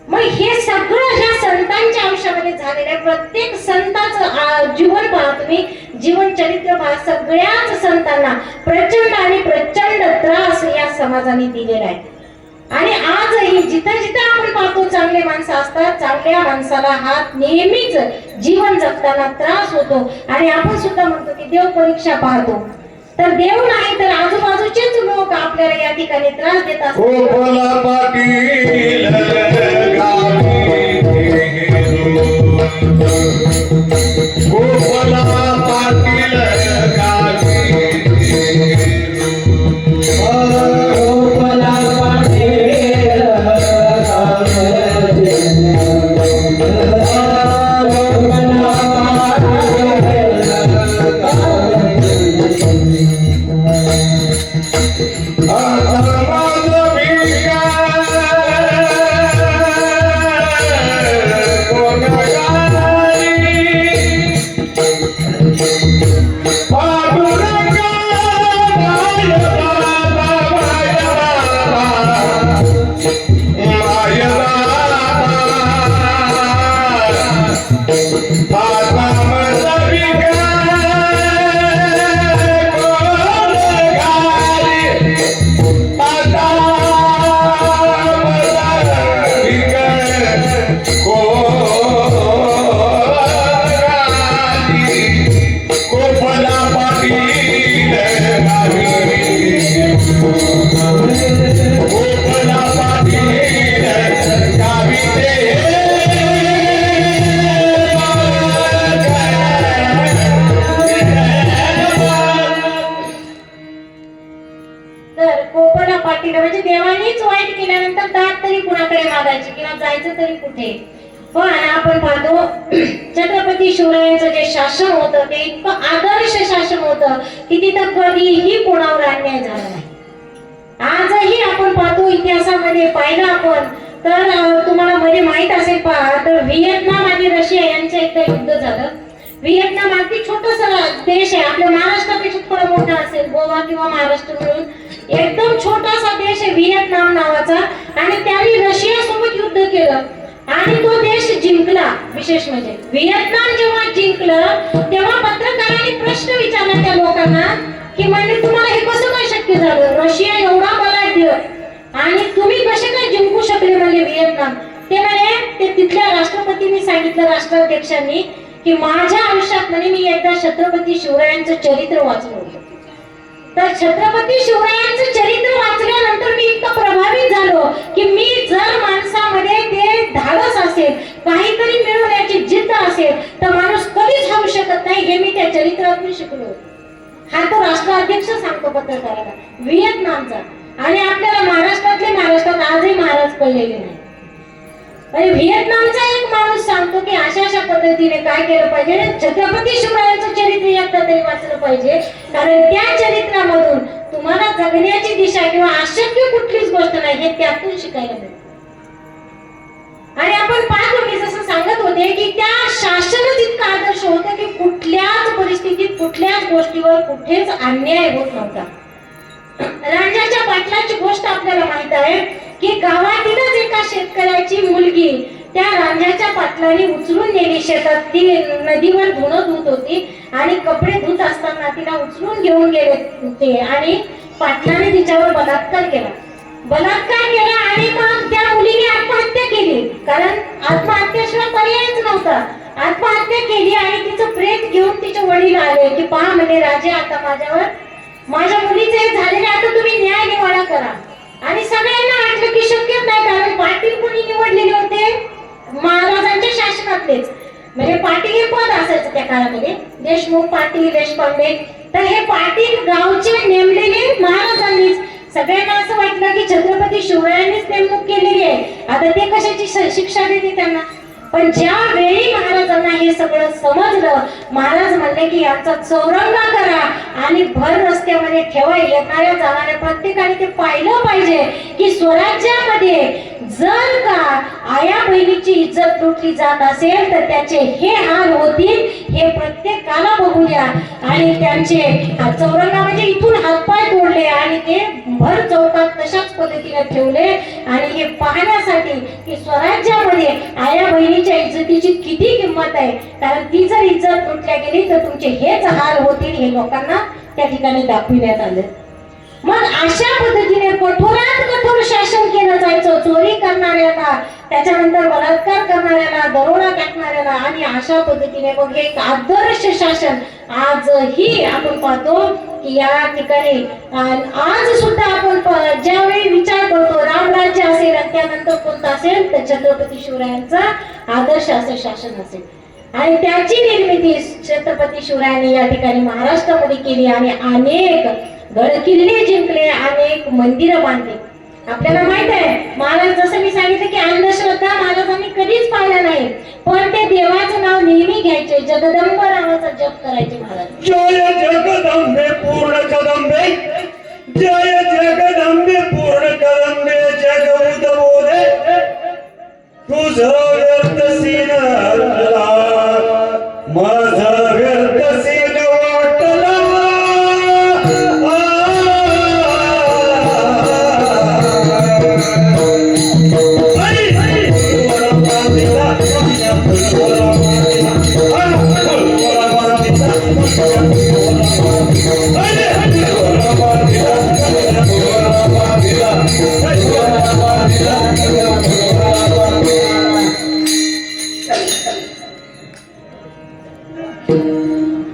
मग हे सगळं ह्या संतांच्या आयुष्यामध्ये झालेलं आहे. प्रत्येक संताचं जीवन पहा तुम्ही, जीवन चरित्र पहा, सगळ्याच संतांना प्रचंड आणि प्रचंड त्रास या समाजाने दिलेला आहे. आणि आजही जिथं जिथं आपण पाहतो चांगले माणसं असतात, चांगल्या माणसाला हात नेहमीच जीवन जगताना त्रास होतो. आणि आपण सुद्धा म्हणतो की देव परीक्षा पाहतो, तर देव नाही तर आजूबाजूचेच लोक आपल्याला या ठिकाणी त्रास देत असतात. गोपाला पाटील गोपाला पाटील गोपाला म्हणजे देवानीच वाईट केल्यानंतर दात तरी कुणाकडे मागायचे किंवा जायचं तरी कुठे. पण आपण पाहतो छत्रपती शिवरायांचं जे शासन होतं ते इतकं आदर्श शासन होतं की तिथं कधीही कोणावर अन्याय झाला नाही. आजही आपण पाहतो इतिहासामध्ये पाहिलं आपण तर तुम्हाला मध्ये माहित असेल पहा, तर व्हिएतनाम आणि रशिया यांचं एकदा युद्ध झालं. व्हिएतनाम अगदी छोटासा देश आहे, आपल्या महाराष्ट्रापेक्षा थोडा मोठा असेल, गोवा किंवा महाराष्ट्र मिळून एकदम छोटासा देश आहे व्हिएतनाम नावाचा. आणि त्यांनी रशिया सोबत युद्ध केलं आणि तो देश जिंकला. विशेष म्हणजे व्हिएतनाम जेव्हा जिंकलं तेव्हा पत्रकारांनी प्रश्न विचारला त्या लोकांना की म्हणजे तुम्हाला हे कसं काय शक्य झालं, रशिया एवढा बलाढ्य आणि तुम्ही कसे काय जिंकू शकले म्हणजे व्हिएतनाम. ते म्हणे, ते तिथल्या राष्ट्रपतींनी सांगितलं, राष्ट्राध्यक्षांनी, की माझ्या आयुष्यात म्हणे मी एकदा छत्रपती शिवरायांचं चरित्र वाचलं होतं. तर छत्रपती शिवरायांचं चरित्र वाचल्यानंतर मी इतकं प्रभावित झालो की मी जर माणसामध्ये ते धाडस असेल, काहीतरी मिळवण्याची जिद्द असेल तर माणूस कधीच हारू शकत नाही, हे मी त्या चरित्रातून शिकलो. हा तो राष्ट्राध्यक्ष सांगतो पत्रकाराला व्हिएतनामचा. आणि आपल्याला महाराष्ट्रात आजही महाराज कळलेले नाही. आणि व्हिएतनामचा एक माणूस सांगतो की अशा अशा पद्धतीने काय केलं पाहिजे, छत्रपती शिवरायांचं चरित्र एकदा तरी वाचलं पाहिजे, कारण त्या चरित्रामधून तुम्हाला जगण्याची दिशा किंवा अशक्य कुठलीच गोष्ट नाही हे त्यातून शिकायला मिळतं. आणि आपण पाहतो मी जसं सांगत होते की त्या शासनच इतकं आदर्श होतं की कुठल्याच परिस्थितीत कुठल्याच गोष्टीवर कुठेच अन्याय होत नव्हता. रांजाच्या पाटलाची गोष्ट आपल्याला माहित आहे की गावातीलच एका शेतकऱ्याची मुलगी त्या रांजाच्या पाटलाने उचलून नेली शेतात. ती नदीवर धुणं धुत होती आणि कपडे धुत असताना तिला उचलून घेऊन गेले ते आणि पाटलाने तिच्यावर बलात्कार केला आणि मग त्या मुलीने आत्महत्या केली, कारण आत्महत्येशिवाय पर्यायच नव्हता. आत्महत्या केली आणि तिचं प्रेत घेऊन तिचे वडील आले की पहा म्हणे राजे, आता माझ्या मुलीचे झालेले, आता तुम्ही न्याय निवाडा करा. आणि सगळ्यांना वाटलं की शक्यच नाही, कारण पाटील कोणी निवडलेले होते, महाराजांच्या शासनातलेच. म्हणजे पाटील हे पद असायचं त्या काळामध्ये, देशमुख, पाटील, देशपांडे. तर हे पाटील गावचे नेमलेले महाराजांनीच. सगळ्यांना असं वाटलं की छत्रपती शिवरायांनीच नेमणूक केलेली आहे, आता ते कशाची शिक्षा देते त्यांना. पण ज्या वेळी महाराजांना हे सगळं समजलं, महाराज म्हणले की याचा चौरंगा करा आणि भर रस्त्यामध्ये ठेवा. येणाऱ्या जाणाऱ्या प्रत्येकाने ते पाहिलं पाहिजे की स्वराज्यामध्ये जर का आया बहिणीची इज्जत लुटली जात असेल तर त्याचे हे हाल होतील, हे प्रत्येकाला बघू द्या. आणि त्यांचे चौरंगा म्हणजे इथून हातपाय तोडले आणि ते भर चौकात तशाच पद्धतीने ठेवले. आणि हे पाहण्यासाठी की स्वराज्यामध्ये आया बहिणीच्या इज्जतीची किती किंमत आहे, कारण ती जर इज्जत लुटल्या गेली तर तुमचे हेच हाल होतील, हे लोकांना त्या ठिकाणी दाखविण्यात आले. मग अशा पद्धतीने कठोरात कठोर शासन केलं जायचं चोरी करणाऱ्याला, त्याच्यानंतर बलात्कार करणाऱ्याला, दरोडा टाकणाऱ्याला. आणि अशा पद्धतीने मग हे एक आदर्श शासन आजही आपण पाहतो की या ठिकाणी आज सुद्धा आपण ज्यावेळी विचार करतो रामराज्य असेल आणि त्यानंतर कोणतं असेल तर छत्रपती शिवरायांचा आदर्श असं शासन असेल. आणि त्याची निर्मिती छत्रपती शिवरायांनी या ठिकाणी महाराष्ट्रामध्ये केली आणि अनेक गड किल्ले जिंकले, अनेक मंदिरं बांधली. आपल्याला माहित आहे महाराज, जसं मी सांगितलं की अंधश्रद्धा महाराजांनी कधीच पाहिलं नाही, पण ते देवाचं नाव नेहमी घ्यायचे, जगदंब नावाचा जप करायचे महाराज. जय जगदंबे पूर्ण कदंबे, जय जगदंबे पूर्ण कदंबे, जग उदबोधे तुझं व्यर्थ सीन वाटला, माझं व्यर्थ सीन वाटला.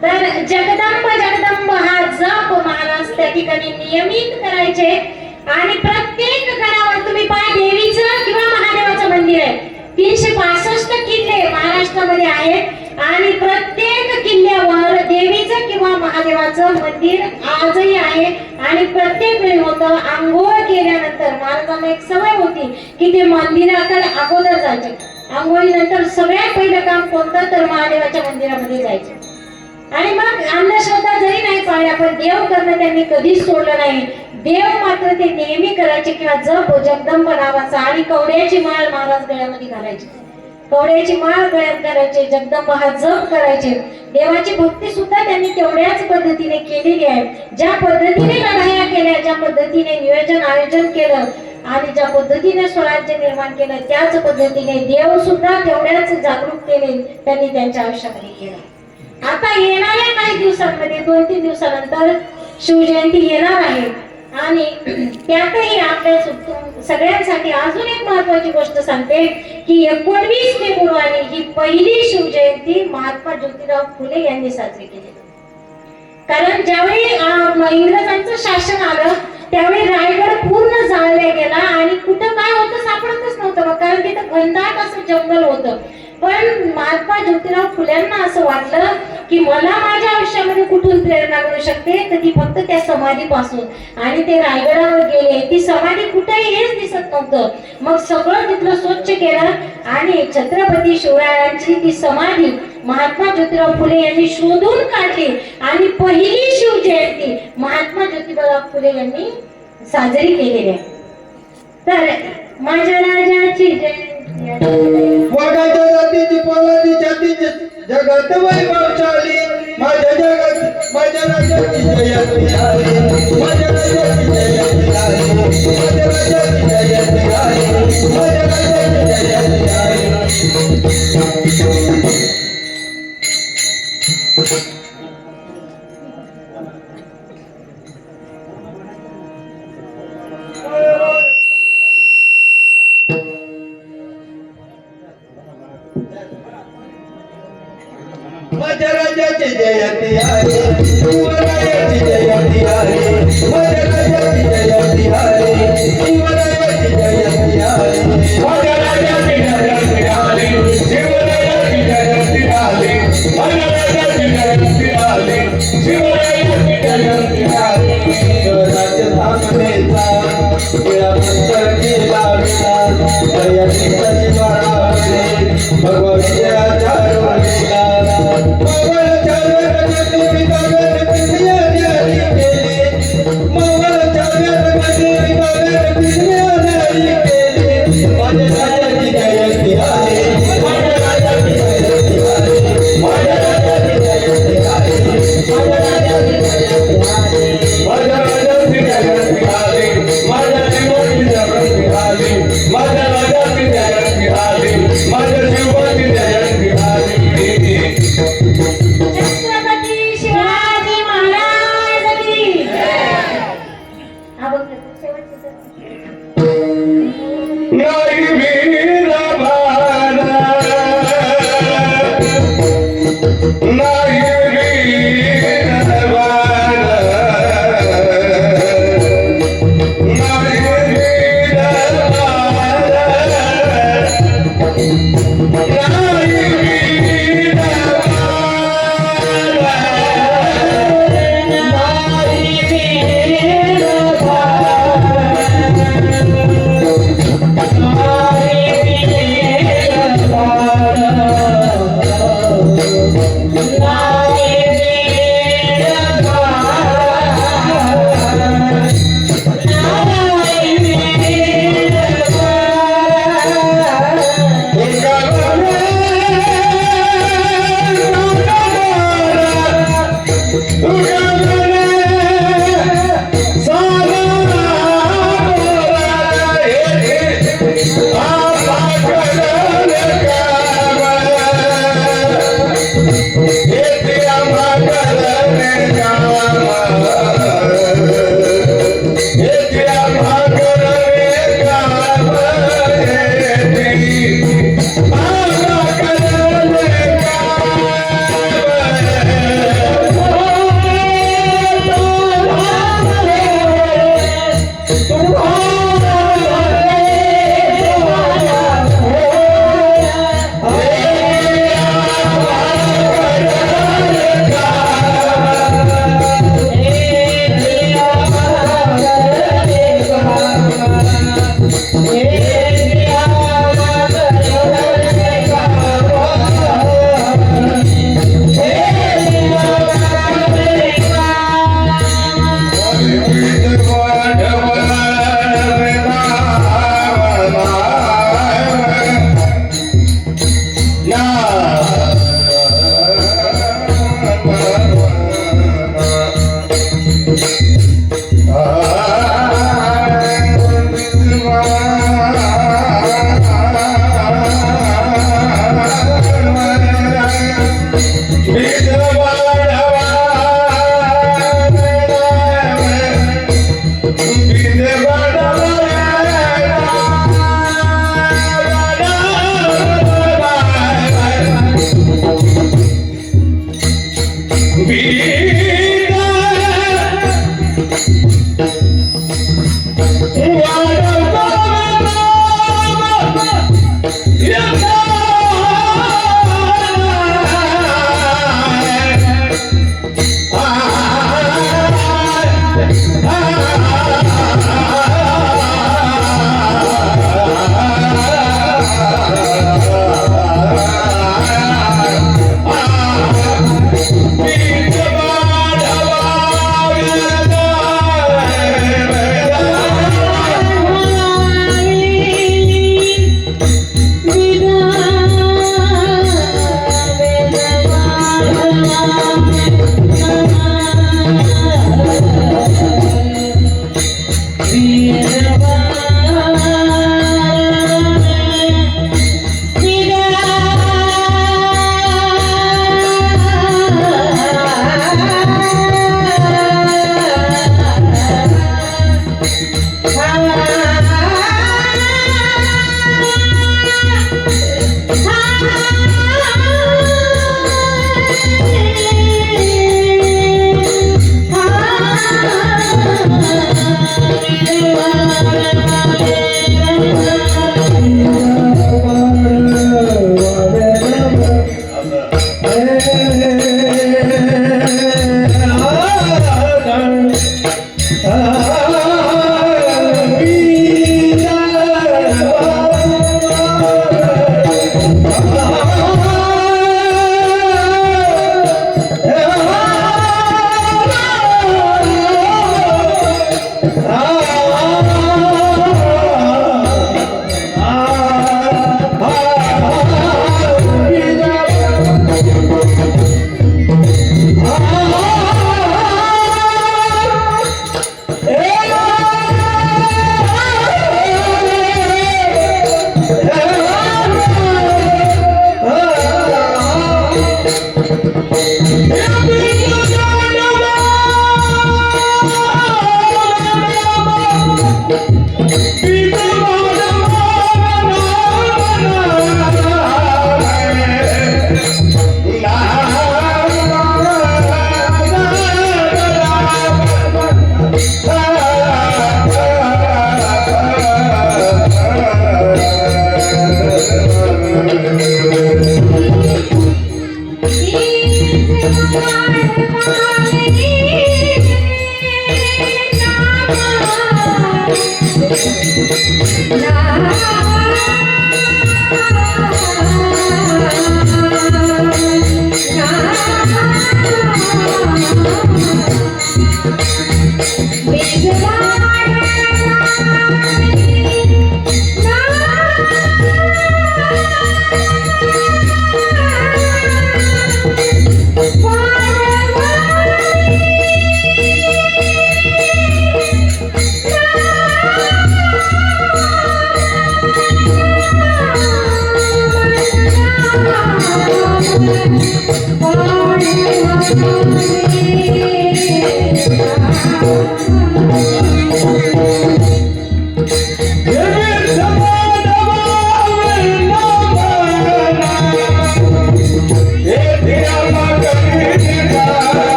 तर जगदंब जगदंब हा जप महाराज त्या ठिकाणी नियमित करायचे. आणि प्रत्येक घरावर तुम्ही पहा देवीचं किंवा महादेवाचं मंदिर आहे. 365 किल्ले महाराष्ट्रामध्ये आहेत आणि प्रत्येक किल्ल्यावर देवीचं किंवा महादेवाचं मंदिर आजही आहे. आणि प्रत्येक वेळी होतं आंघोळ केल्यानंतर महाराजांना एक सवय होती की ते मंदिराकडे अगोदर जायचे. आंघोळीनंतर सगळ्यात पहिलं काम कोणतं तर महादेवाच्या मंदिरामध्ये जायचे. आणि मग अंधश्रद्धा जरी नाही पाळल्या पण देव करणं त्यांनी कधीच सोडलं नाही. देव मात्र ते नेहमी करायचे किंवा जप जगदंब नावाचा. आणि कवड्याची माळ महाराज गळ्यामध्ये घालायची, कवड्याची माळ गळ्यात घालायचे, जगदंब हा जप करायचे. देवाची भक्ती सुद्धा त्यांनी तेवढ्याच पद्धतीने केलेली आहे. ज्या पद्धतीने लढाया केल्या, ज्या पद्धतीने नियोजन आयोजन केलं आणि ज्या पद्धतीने स्वराज्य निर्माण केलं, त्याच पद्धतीने देव सुद्धा तेवढ्याच जागरूकतेने त्यांनी त्यांच्या आयुष्यामध्ये केलं. आता येणाऱ्या काही दिवसांमध्ये 2-3 दिवसानंतर शिवजयंती येणार आहे. आणि त्यातही आपल्या सगळ्यांसाठी अजून एक महत्वाची गोष्ट सांगते की 19 फेब्रुवारी ही पहिली शिवजयंती महात्मा ज्योतिराव फुले यांनी साजरी केली. कारण ज्यावेळी इंग्रजांचं शासन आलं त्यावेळी रायगड पूर्ण जाळला गेला आणि कुठं काय होतं सापडतच नव्हतं, कारण तिथं घनदाट असं जंगल होतं. पण महात्मा ज्योतिराव फुल्यांना असं वाटलं की मला माझ्या आयुष्यामध्ये कुठून प्रेरणा मिळू शकते, तर ती फक्त त्या समाधीपासून. आणि ते रायगडावर गेले, ती समाधी कुठेही हेच दिसत नव्हतं. मग सगळं तिथलं स्वच्छ केलं आणि छत्रपती शिवरायांची ती समाधी महात्मा ज्योतिराव फुले यांनी शोधून काढली आणि पहिली शिवजयंती महात्मा ज्योतिराव फुले यांनी साजरी केलेली आहे. तर माझ्या राजाची जयंती वाघाच्या जातीची पोलादी जातीची जगात वैभवशाली, माझ्या जगात माझ्या राजाची जयंती आहे, माझ्या राजाची जयंती आहे, माझ्या राजाची जयंती आहे, माझ्या राजाची जयंती आहे. माझ्या राजाची जयंती आहे, शिवरायाची जयंती आहे, माझ्या राजाची जयंती आहे, शिवरायाची जयंती आहे, माझ्या राजाची जयंती आहे, शिवरायाची जयंती आहे, माझ्या राजाची जयंती आहे, शिवरायाची जयंती आहे. राज्य स्थापनेचा वेळापत्रक केला, जयंती कशी वाढावी भगवान शेवटची सर. नाही वीरभान, नाही वीरभान, नाही वीरभान, नाही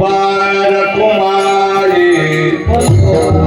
Goodbye.